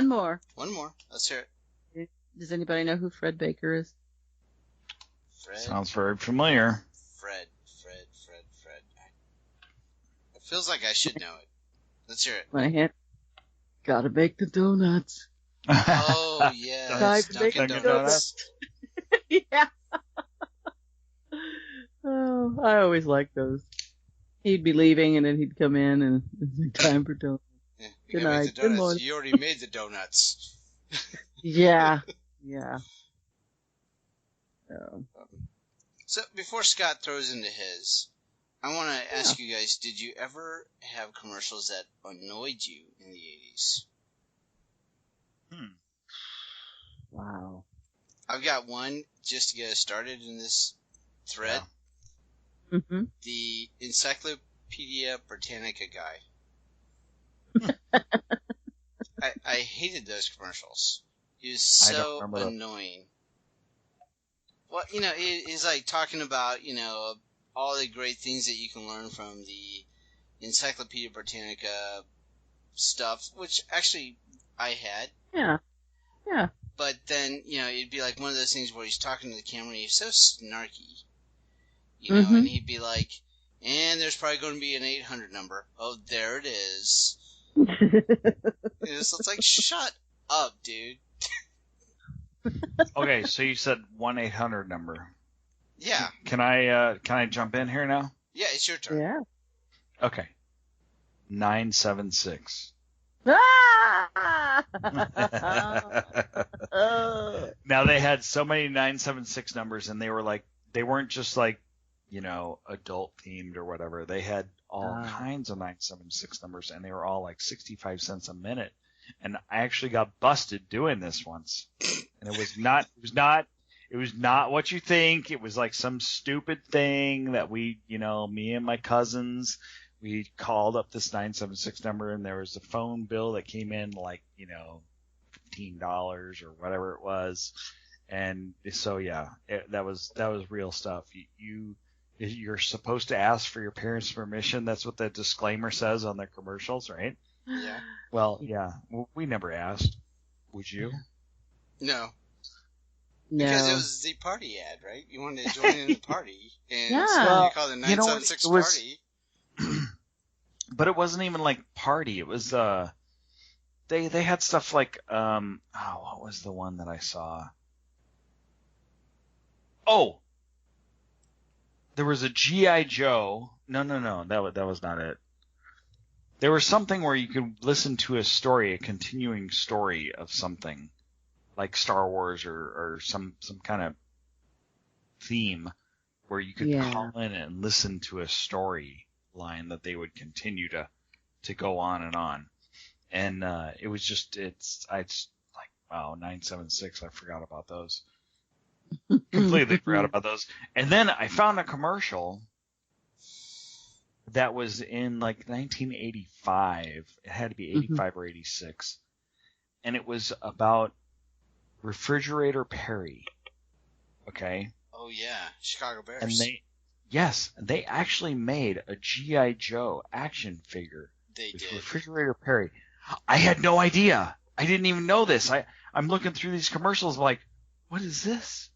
more? One more. Let's hear it. Does anybody know who Fred Baker is? Sounds very familiar. Fred. It feels like I should know it. Let's hear it. My hand. Gotta bake the donuts. Oh, yeah. Dunkin' Donuts. Yeah. Oh, I always liked those. He'd be leaving, and then he'd come in, and it's like, time for donuts. Yeah, good night. Good morning. You already made the donuts. Yeah. So before Scott throws into his, I want to ask you guys, did you ever have commercials that annoyed you in the 80s? Wow. I've got one just to get us started in this thread. Yeah. Mm-hmm. The Encyclopedia Britannica guy. I hated those commercials. He was so annoying. Well, he's like talking about, all the great things that you can learn from the Encyclopedia Britannica stuff, which actually I had. Yeah. But then, it'd be like one of those things where he's talking to the camera and he's so snarky, and he'd be like, and there's probably going to be an 800 number. Oh, there it is. It's like, shut up, dude. Okay, so you said 1-800 number. Yeah. Can I jump in here now? Yeah, it's your turn. Yeah. Okay. 976. Now they had so many 976 numbers, and they weren't just like, adult themed or whatever. They had all kinds of 976 numbers, and they were all like 65 cents a minute. And I actually got busted doing this once, and it It was not what you think. It was like some stupid thing that we, me and my cousins, we called up this 976 number, and there was a phone bill that came in like, $15 or whatever it was. And so, yeah, that was real stuff. You're supposed to ask for your parents' permission. That's what the disclaimer says on their commercials, right? Yeah. Well, yeah, we never asked. Would you? No. No. Because it was the party ad, right? You wanted to join in the party, and Yeah. so you called it 976 party. But it wasn't even like party. It was they had stuff like what was the one that I saw? Oh, there was a G.I. Joe. No, that was not it. There was something where you could listen to a story, a continuing story of something, like Star Wars or some kind of theme, where you could call in and listen to a story line that they would continue to go on and on. And it was just it's like, wow, 976, I forgot about those. Completely forgot about those. And then I found a commercial that was in like 1985. It had to be 85 or 86. And it was about Refrigerator Perry. Okay? Oh yeah, Chicago Bears. And they actually made a G.I. Joe action figure with Refrigerator Perry. I had no idea. I didn't even know this. I'm looking through these commercials like, what is this?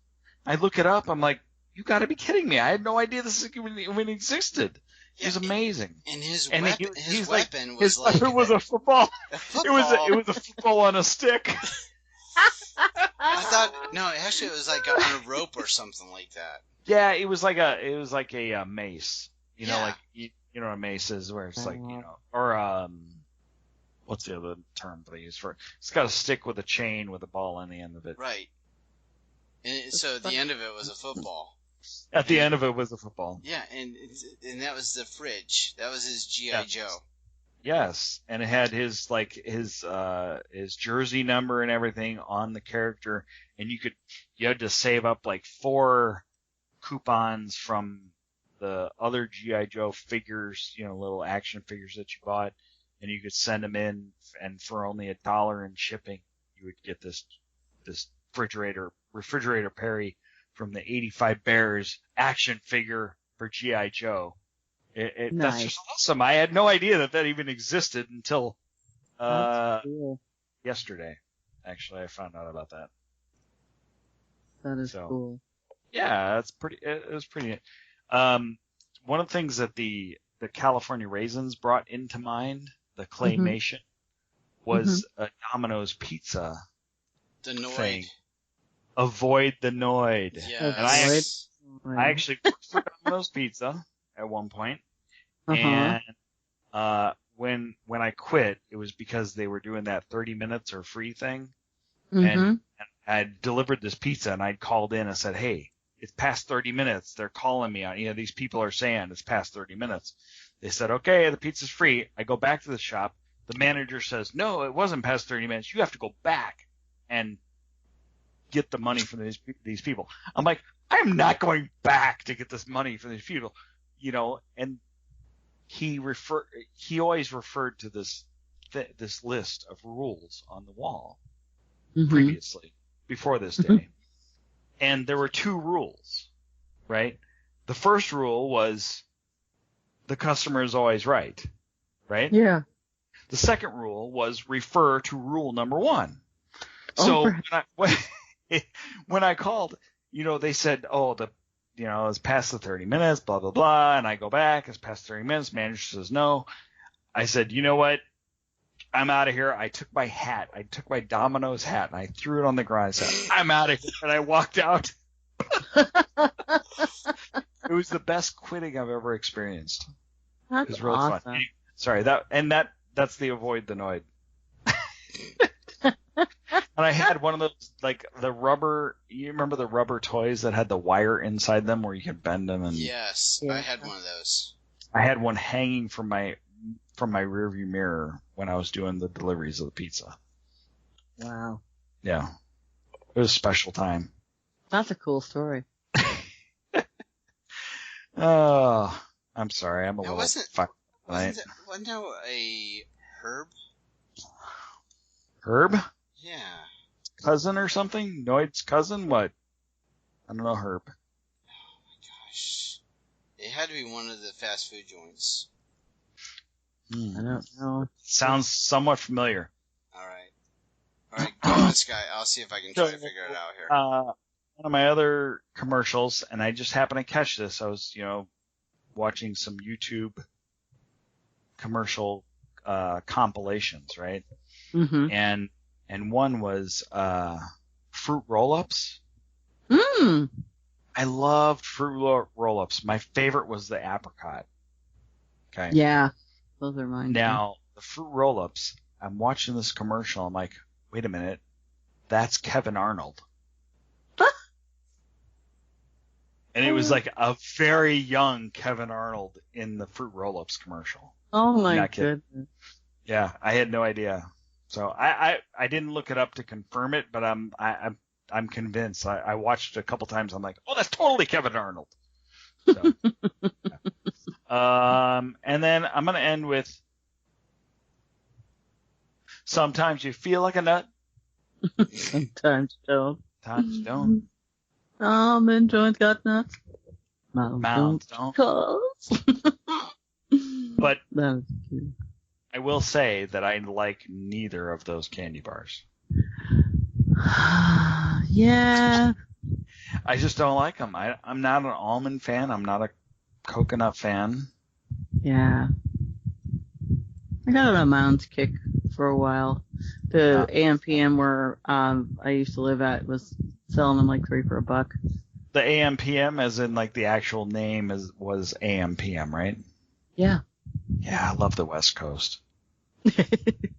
I look it up. I'm like, you got to be kidding me. I had no idea this even existed. It was amazing. And his his weapon was a football. It was a football on a stick. I thought actually it was like on a rope or something like that. Yeah, it was like a mace. You know, like you know what a mace is, where it's like, or what's the other term they use for it? It's got a stick with a chain with a ball on the end of it. Right. And so the end of it was a football. At the end of it was a football. Yeah, and that was the fridge. That was his G.I. Joe. Yes, and it had his jersey number and everything on the character, and you had to save up like 4 coupons from the other G.I. Joe figures, little action figures that you bought, and you could send them in, and for only $1 in shipping, you would get this Refrigerator Perry from the 85 Bears action figure for G.I. Joe. Nice. That's just awesome. I had no idea that even existed until cool. Yesterday. Actually, I found out about that. That is cool. Yeah, it was pretty neat. One of the things that the California Raisins brought into mind, the claymation, was a Domino's pizza thing. Avoid the Noid. Yes. And I actually worked for Domino's Pizza at one point. And when I quit, it was because they were doing that 30 minutes or free thing. And I delivered this pizza, and I'd called in and said, hey, it's past 30 minutes. They're calling me on, these people are saying it's past 30 minutes. They said, okay, the pizza's free. I go back to the shop. The manager says, no, it wasn't past 30 minutes. You have to go back and get the money from these people. I'm like, I'm not going back to get this money from these people, and he always referred to this list of rules on the wall previously, before this day. And there were 2 rules, right? The first rule was the customer is always right? Yeah. The second rule was refer to rule number 1. So when I called, they said, it's past the 30 minutes, blah, blah, blah. And I go back, it's past 30 minutes. Manager says no. I said, you know what? I'm out of here. I took my hat. I took my Domino's hat and I threw it on the ground. I said, I'm out of here. And I walked out. It was the best quitting I've ever experienced. That's it was really awesome. fun. Sorry, that's the avoid the Noid. And I had one of those, like the rubber. You remember the rubber toys that had the wire inside them where you could bend them? And yes, I had one of those. I had one hanging from my rearview mirror when I was doing the deliveries of the pizza. Wow. Yeah, it was a special time. That's a cool story. Oh, I'm sorry. I'm a little fucked. Wasn't there a Herb? Herb? Yeah. Cousin or something? Noid's cousin? What? I don't know Herb. Oh my gosh. It had to be one of the fast food joints. I don't know. Sounds somewhat familiar. Alright, go on, Sky. I'll see if I can try to figure it out here. One of my other commercials, and I just happened to catch this. I was, watching some YouTube commercial compilations, right? Mm-hmm. And one was fruit roll-ups. Mm. I loved fruit roll-ups. My favorite was the apricot. Okay. Yeah, those are mine. Now, the fruit roll-ups, I'm watching this commercial. I'm like, wait a minute. That's Kevin Arnold. And it was like a very young Kevin Arnold in the fruit roll-ups commercial. Oh my goodness. Yeah, I had no idea. So I didn't look it up to confirm it, but I'm convinced. I watched it a couple times. I'm like, oh, that's totally Kevin Arnold. So, yeah. And then I'm gonna end with sometimes you feel like a nut. Sometimes you don't. Sometimes you don't. Almond joints got nuts. Mounds don't. But I will say that I like neither of those candy bars. Yeah. I just don't like them. I'm not an almond fan. I'm not a coconut fan. Yeah. I got on a Mounds kick for a while. The AM/PM where I used to live at was selling them like $3 for $1. The AM/PM, as in like the actual name, was AM/PM, right? Yeah. Yeah, I love the West Coast. It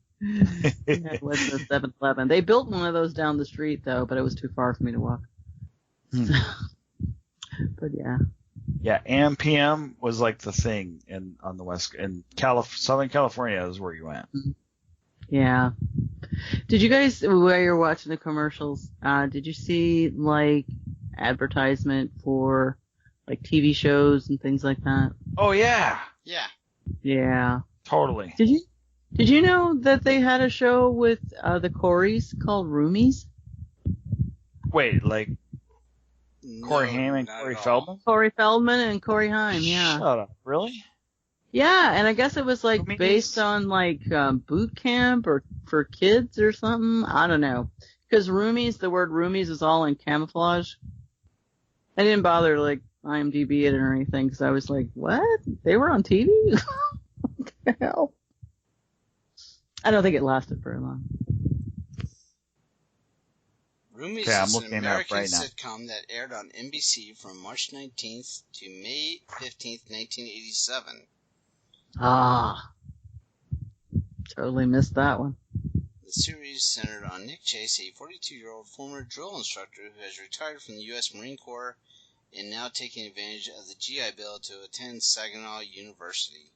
was the 7-Eleven. They built one of those down the street though, but it was too far for me to walk. But yeah. Yeah, AM/PM was like the thing on the West in Southern California is where you went. Yeah. Did you guys, while you're watching the commercials, did you see like advertisement for like TV shows and things like that? Oh yeah. Yeah. Yeah. Totally. Did you know that they had a show with the Coreys called Roomies? Wait, like Corey Haim and Corey Feldman? Corey Feldman and Corey Haim, yeah. Shut up. Really? Yeah, and I guess it was like based on like boot camp or for kids or something. I don't know. Because the word roomies is all in camouflage. I didn't bother to like IMDb it or anything because I was like, what? They were on TV? What the hell? I don't think it lasted very long. Roomies is an American sitcom that aired on NBC from March 19th to May 15th, 1987. Ah. Totally missed that one. The series centered on Nick Chase, a 42-year-old former drill instructor who has retired from the U.S. Marine Corps and now taking advantage of the GI Bill to attend Saginaw University.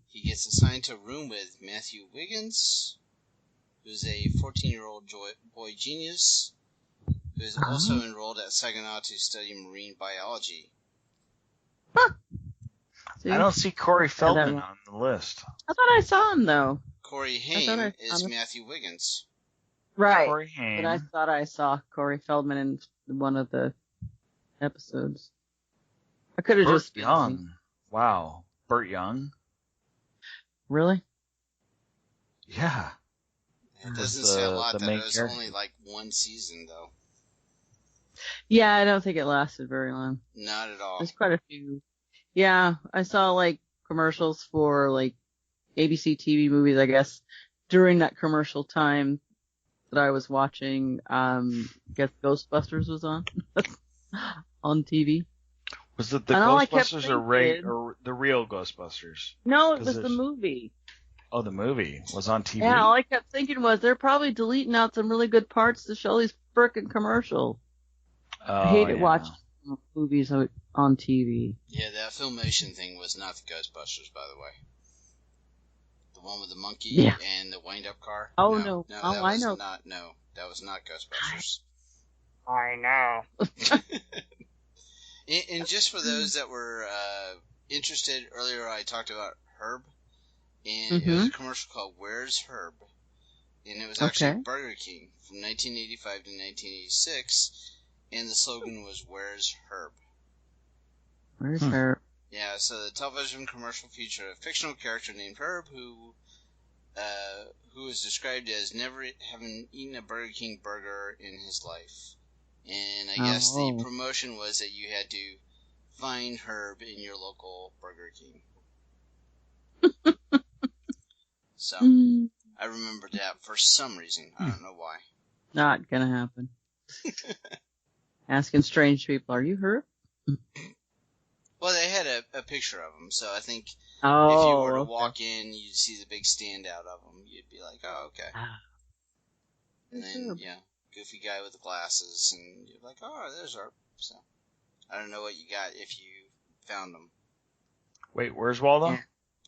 He gets assigned to a room with Matthew Wiggins, who's a 14-year-old boy genius, who is also enrolled at Saginaw to study marine biology. I don't see Corey Feldman on the list. I thought I saw him, though. Corey Haim is Matthew Wiggins. Right. Corey Haim. But I thought I saw Corey Feldman in one of the episodes. I could have just... Young. Wow. Burt Young? Really? Yeah. It doesn't say a lot that it was only like one season, though. Yeah, I don't think it lasted very long. Not at all. There's quite a few. Yeah, I saw like commercials for like ABC TV movies, I guess, during that commercial time that I was watching. I guess Ghostbusters was on on TV. Was it the Ghostbusters or the real Ghostbusters? No, it was the movie. Oh, the movie was on TV? Yeah, all I kept thinking was they're probably deleting out some really good parts to show these frickin' commercials. I hated watching movies on TV. Yeah, that Filmation thing was not the Ghostbusters, by the way. The one with the monkey and the wind-up car? Oh, no. No, that was not Ghostbusters. I know. And just for those that were interested, earlier I talked about Herb, and it was a commercial called Where's Herb? And it was actually Burger King from 1985 to 1986, and the slogan was Where's Herb? Where's Herb? Yeah, so the television commercial featured a fictional character named Herb who is described as never having eaten a Burger King burger in his life. And I guess the promotion was that you had to find Herb in your local Burger King. So, I remember that for some reason. I don't know why. Not gonna happen. Asking strange people, are you Herb? Well, they had a picture of him, so I think if you were to walk in, you'd see the big standout of him. You'd be like, oh, okay. And then, goofy guy with the glasses, and you're like, oh, there's Herb. So, I don't know what you got if you found him. Wait, where's Waldo?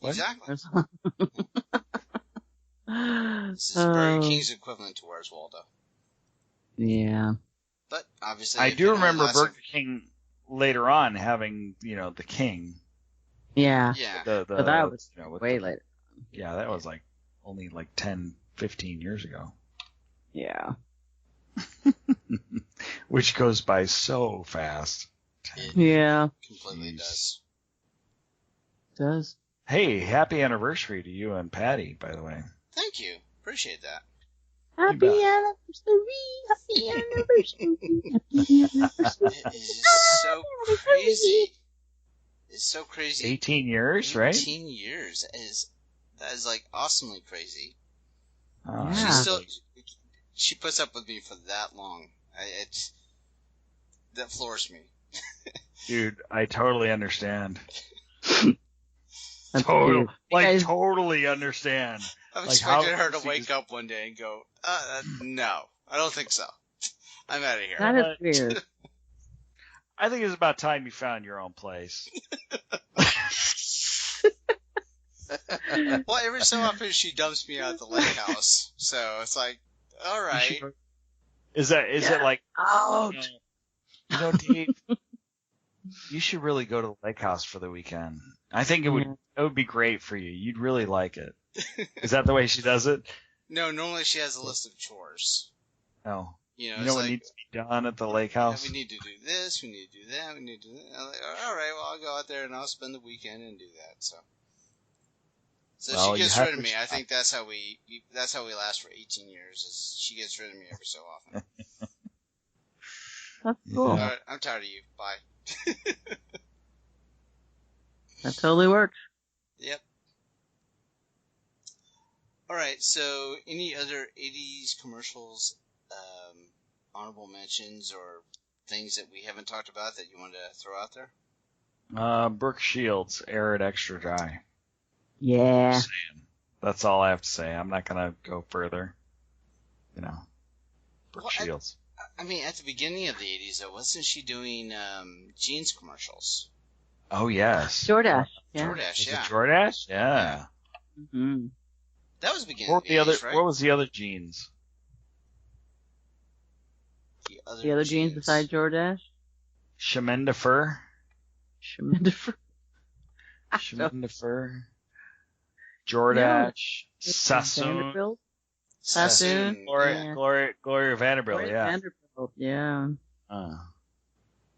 Yeah. Exactly. This is Burger King's equivalent to Where's Waldo. Yeah. But, obviously... I do remember Burger King later on having, the King. Yeah. Yeah. But that was way later. Yeah, that was only 10, 15 years ago. Yeah. Which goes by so fast. Yeah. Completely does. Does. Hey, happy anniversary to you and Patty, by the way. Thank you. Appreciate that. Happy anniversary. Happy anniversary. Happy anniversary. It is so crazy. It's so crazy. 18 years, right? 18 years. That is awesomely crazy. Yeah. She puts up with me for that long. That floors me. Dude, I totally understand. Totally understand. I've expected her to wake up one day and go, no, I don't think so. I'm out of here. That is weird. I think it's about time you found your own place. Well, every so often she dumps me out at the lake house, so it's like, all right. Is it like, ouch? Dave, you should really go to the lake house for the weekend. I think it would be great for you. You'd really like it. Is that the way she does it? No, normally she has a list of chores. Oh. You know what needs to be done at the lake house? We need to do this, we need to do that, we need to do that. I'm like, all right, well, I'll go out there and I'll spend the weekend and do that. So she gets rid of me. I think that's how we last for 18 years. Is she gets rid of me every so often. That's cool. All right, I'm tired of you. Bye. That totally works. Yep. All right. So, any other 80s commercials, honorable mentions, or things that we haven't talked about that you want to throw out there? Brooke Shields, Air It Extra Dry. Yeah. That's all I have to say. I'm not gonna go further. Brooke Shields. I mean, at the beginning of the 80s, though, wasn't she doing jeans commercials? Oh, yes. DoorDash. Yeah. DoorDash, yeah. DoorDash? Yeah. Mm-hmm. That was the beginning of the 80s, right? What was the other jeans? The other jeans besides DoorDash? Shemendifer. DoorDash. Sassoon. Sassoon. Gloria Vanderbilt, yeah. Vanderbilt, yeah.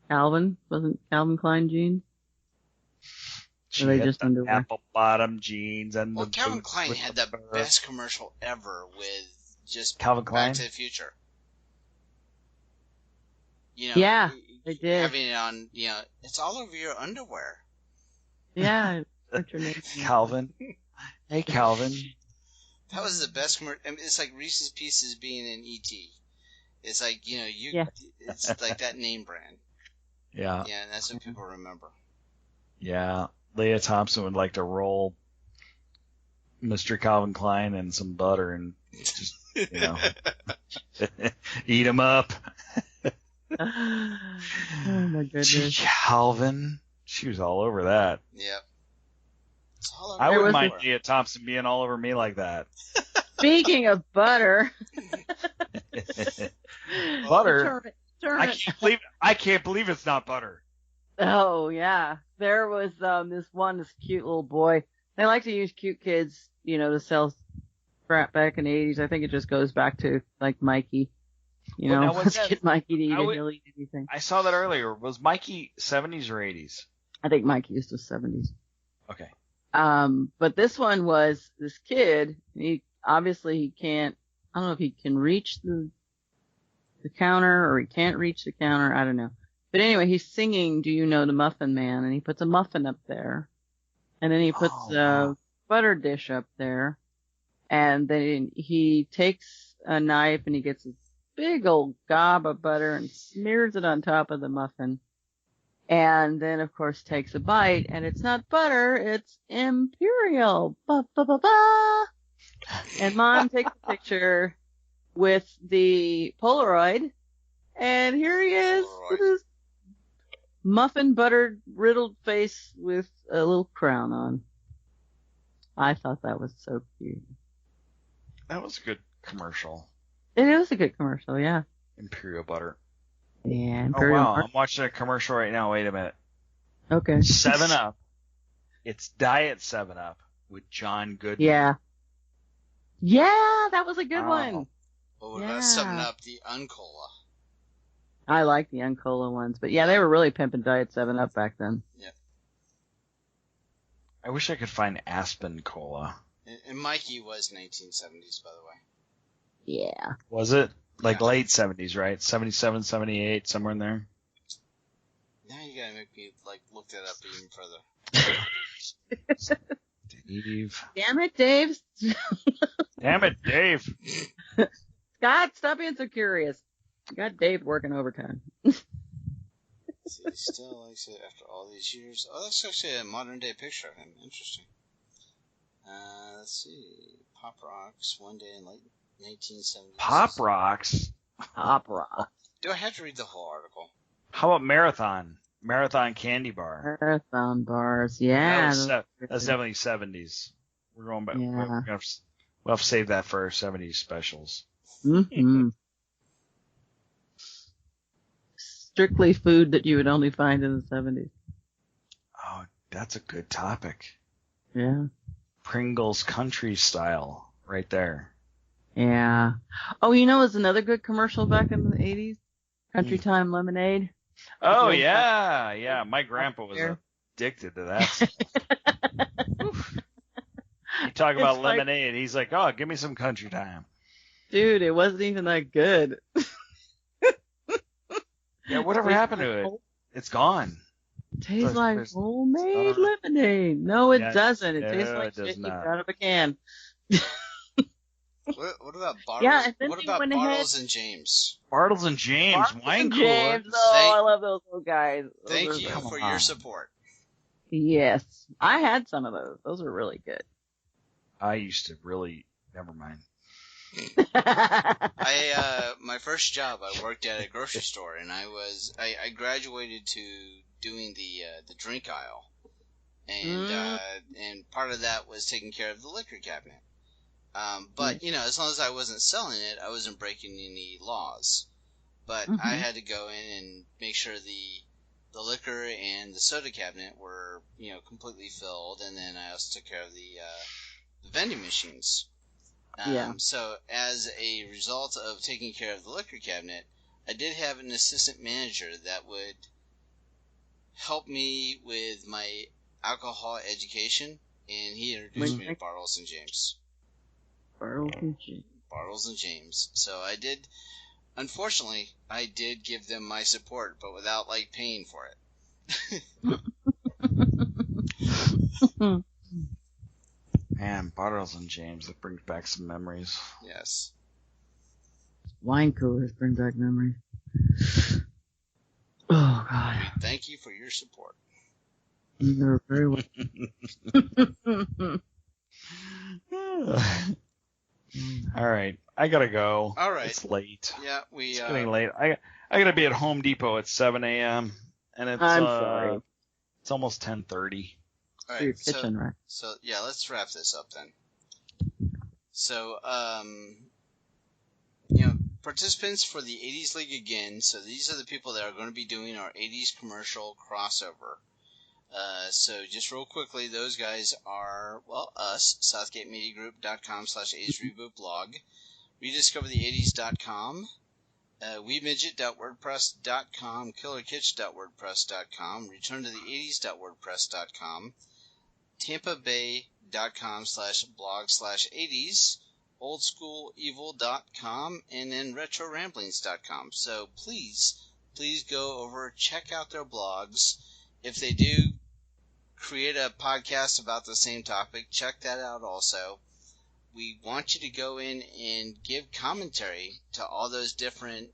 Calvin? Wasn't Calvin Klein jeans? She had just the apple bottom jeans and Calvin Klein had the best commercial ever with just Calvin Klein? Back to the Future. Yeah, they did. Having it on, it's all over your underwear. Yeah. What's your name? Calvin. Hey, Calvin. That was the best commercial. I mean, it's like Reese's Pieces being in E.T. It's like, it's like that name brand. Yeah. Yeah, and that's what people remember. Yeah. Leah Thompson would like to roll Mr. Calvin Klein in some butter and just, eat them up. Oh, my goodness. Calvin. She was all over that. Yep. I wouldn't mind Leah Thompson being all over me like that. Speaking of butter. Butter? I can't believe it's not butter. Oh yeah, there was this cute little boy. They like to use cute kids, to sell crap back in the 80s. I think it just goes back to like Mikey. Let's get Mikey to eat it. He'll eat anything. I saw that earlier. Was Mikey 70s or 80s? I think Mikey is the 70s. Okay. But this one was this kid. He can't. I don't know if he can reach the counter or he can't reach the counter. I don't know. But anyway, he's singing, "Do You Know the Muffin Man?" And he puts a muffin up there. And then he puts a butter dish up there. And then he takes a knife and he gets a big old gob of butter and smears it on top of the muffin. And then, of course, takes a bite. And it's not butter, it's Imperial. Ba, ba, ba, ba. And Mom takes a picture with the Polaroid. And here he is with his muffin buttered riddled face with a little crown on. I thought that was so cute. That was a good commercial. It is a good commercial, yeah. Imperial butter. Yeah, Imperial butter. butter. I'm watching a commercial right now. Wait a minute. Okay. 7-Up. It's Diet 7-Up with John Goodman. Yeah. Yeah, that was a good one. Well, what about 7-Up, the Uncola? I like the Uncola ones, but yeah, they were really pimping Diet 7-Up back then. Yeah. I wish I could find Aspen Cola. And Mikey was 1970s, by the way. Yeah. Was it? Like late 70s, right? 77, 78, somewhere in there? Now you gotta make me, look that up even further. Dave. Damn it, Dave. Damn it, Dave. Scott, stop being so curious. You got Dave working overtime. See, he still likes it after all these years. Oh, that's actually a modern day picture of him. Interesting. Let's see. Pop Rocks, one day in late 1970s. Pop Rocks? Pop Rocks. Do I have to read the whole article? How about Marathon? Marathon Candy Bar. Marathon bars, yeah. That's definitely 70s. We're going back. Yeah. We'll have to save that for our 70s specials. Mm-hmm. Strictly food that you would only find in the 70s. Oh, that's a good topic. Yeah. Pringles country style, right there. Yeah. Oh, it's another good commercial back in the 80s? Country Time Lemonade. Oh, yeah. Yeah, my grandpa was addicted to that. You talk about lemonade, he's like, oh, give me some Country Time. Dude, it wasn't even that good. Yeah, whatever happened to it? It's gone. Tastes like homemade lemonade. No, it doesn't. It tastes like shit you got out of a can. What about Bartles? Yeah, and then what about Bartles and James? Bartles and James, wine cooler. James. Oh, I love those little guys. Thank you for your support. Yes, I had some of those. Those were really good. I used to really. Never mind. My first job, I worked at a grocery store, and I graduated to doing the drink aisle, and part of that was taking care of the liquor cabinet. But as long as I wasn't selling it, I wasn't breaking any laws. But I had to go in and make sure the liquor and the soda cabinet were completely filled, and then I also took care of the vending machines. So as a result of taking care of the liquor cabinet, I did have an assistant manager that would help me with my alcohol education, and he introduced me to Bartles and James. Bartles and James. So I did, unfortunately, I did give them my support, but without paying for it. Man, Bartles and James, that brings back some memories. Yes. Wine coolers bring back memories. Oh, God. Thank you for your support. You're very welcome. All right, I gotta go. All right. It's late. Yeah, it's getting late. I gotta be at Home Depot at 7 a.m. and it's sorry. It's almost 10:30. All your right, kitchen, right? So yeah, let's wrap this up then. So participants for the 80s League again. So these are the people that are going to be doing our 80s commercial crossover. So just real quickly, those guys are, well, us, SouthgateMediaGroup.com/80sReboot blog, RediscoverThe80s.com, WeMidget.wordpress.com, KillerKitsch.wordpress.com, ReturnToThe80s.wordpress.com, TampaBay.com/blog/80s, OldSchoolEvil.com, and then RetroRamblings.com. So please go over, check out their blogs. If they do create a podcast about the same topic, check that out also. We want you to go in and give commentary to all those different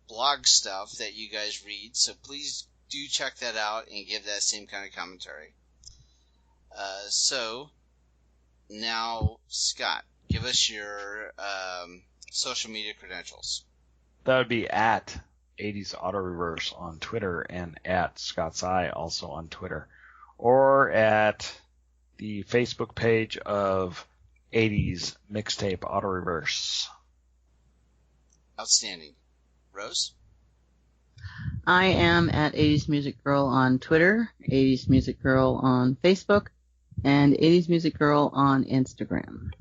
blog stuff that you guys read. So please do check that out and give that same kind of commentary. So now, Scott, give us your social media credentials. That would be at 80s Auto Reverse on Twitter and at Scott's Eye also on Twitter, or at the Facebook page of 80s Mixtape Auto Reverse. Outstanding. Rose? I am at 80s Music Girl on Twitter, 80s Music Girl on Facebook, and 80s Music Girl on Instagram.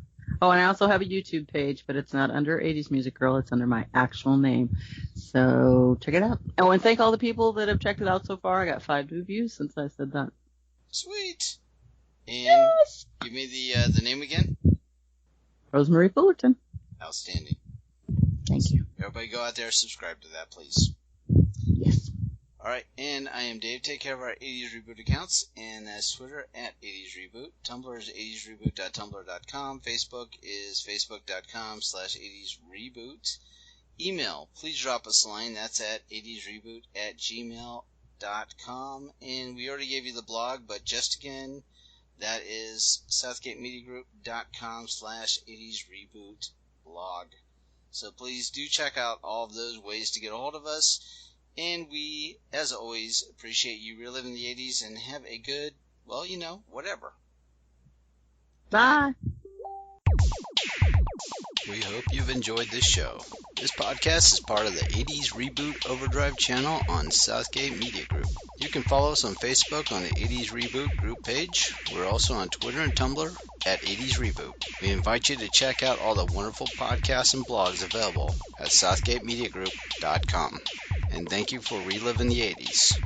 Oh, and I also have a YouTube page, but it's not under 80s Music Girl. It's under my actual name. So check it out. Oh, and thank all the people that have checked it out so far. I got 5 new views since I said that. Sweet. And give me the name again. Rosemary Fullerton. Outstanding. Thank you. Everybody go out there and subscribe to that, please. Yes. Alright, and I am Dave. Take care of our 80s Reboot accounts, and that's Twitter at 80s Reboot. Tumblr is 80sreboot.tumblr.com. Facebook is facebook.com/80s Reboot. Email, please drop us a line. That's at 80sreboot@gmail.com. And we already gave you the blog, but just again, that is southgatemediagroup.com/80s Reboot blog. So please do check out all of those ways to get a hold of us. And we, as always, appreciate you reliving the 80s and have a good, well, whatever. Bye. We hope you've enjoyed this show. This podcast is part of the 80s Reboot Overdrive channel on Southgate Media Group. You can follow us on Facebook on the 80s Reboot group page. We're also on Twitter and Tumblr at 80s Reboot. We invite you to check out all the wonderful podcasts and blogs available at southgatemediagroup.com. And thank you for reliving the 80s.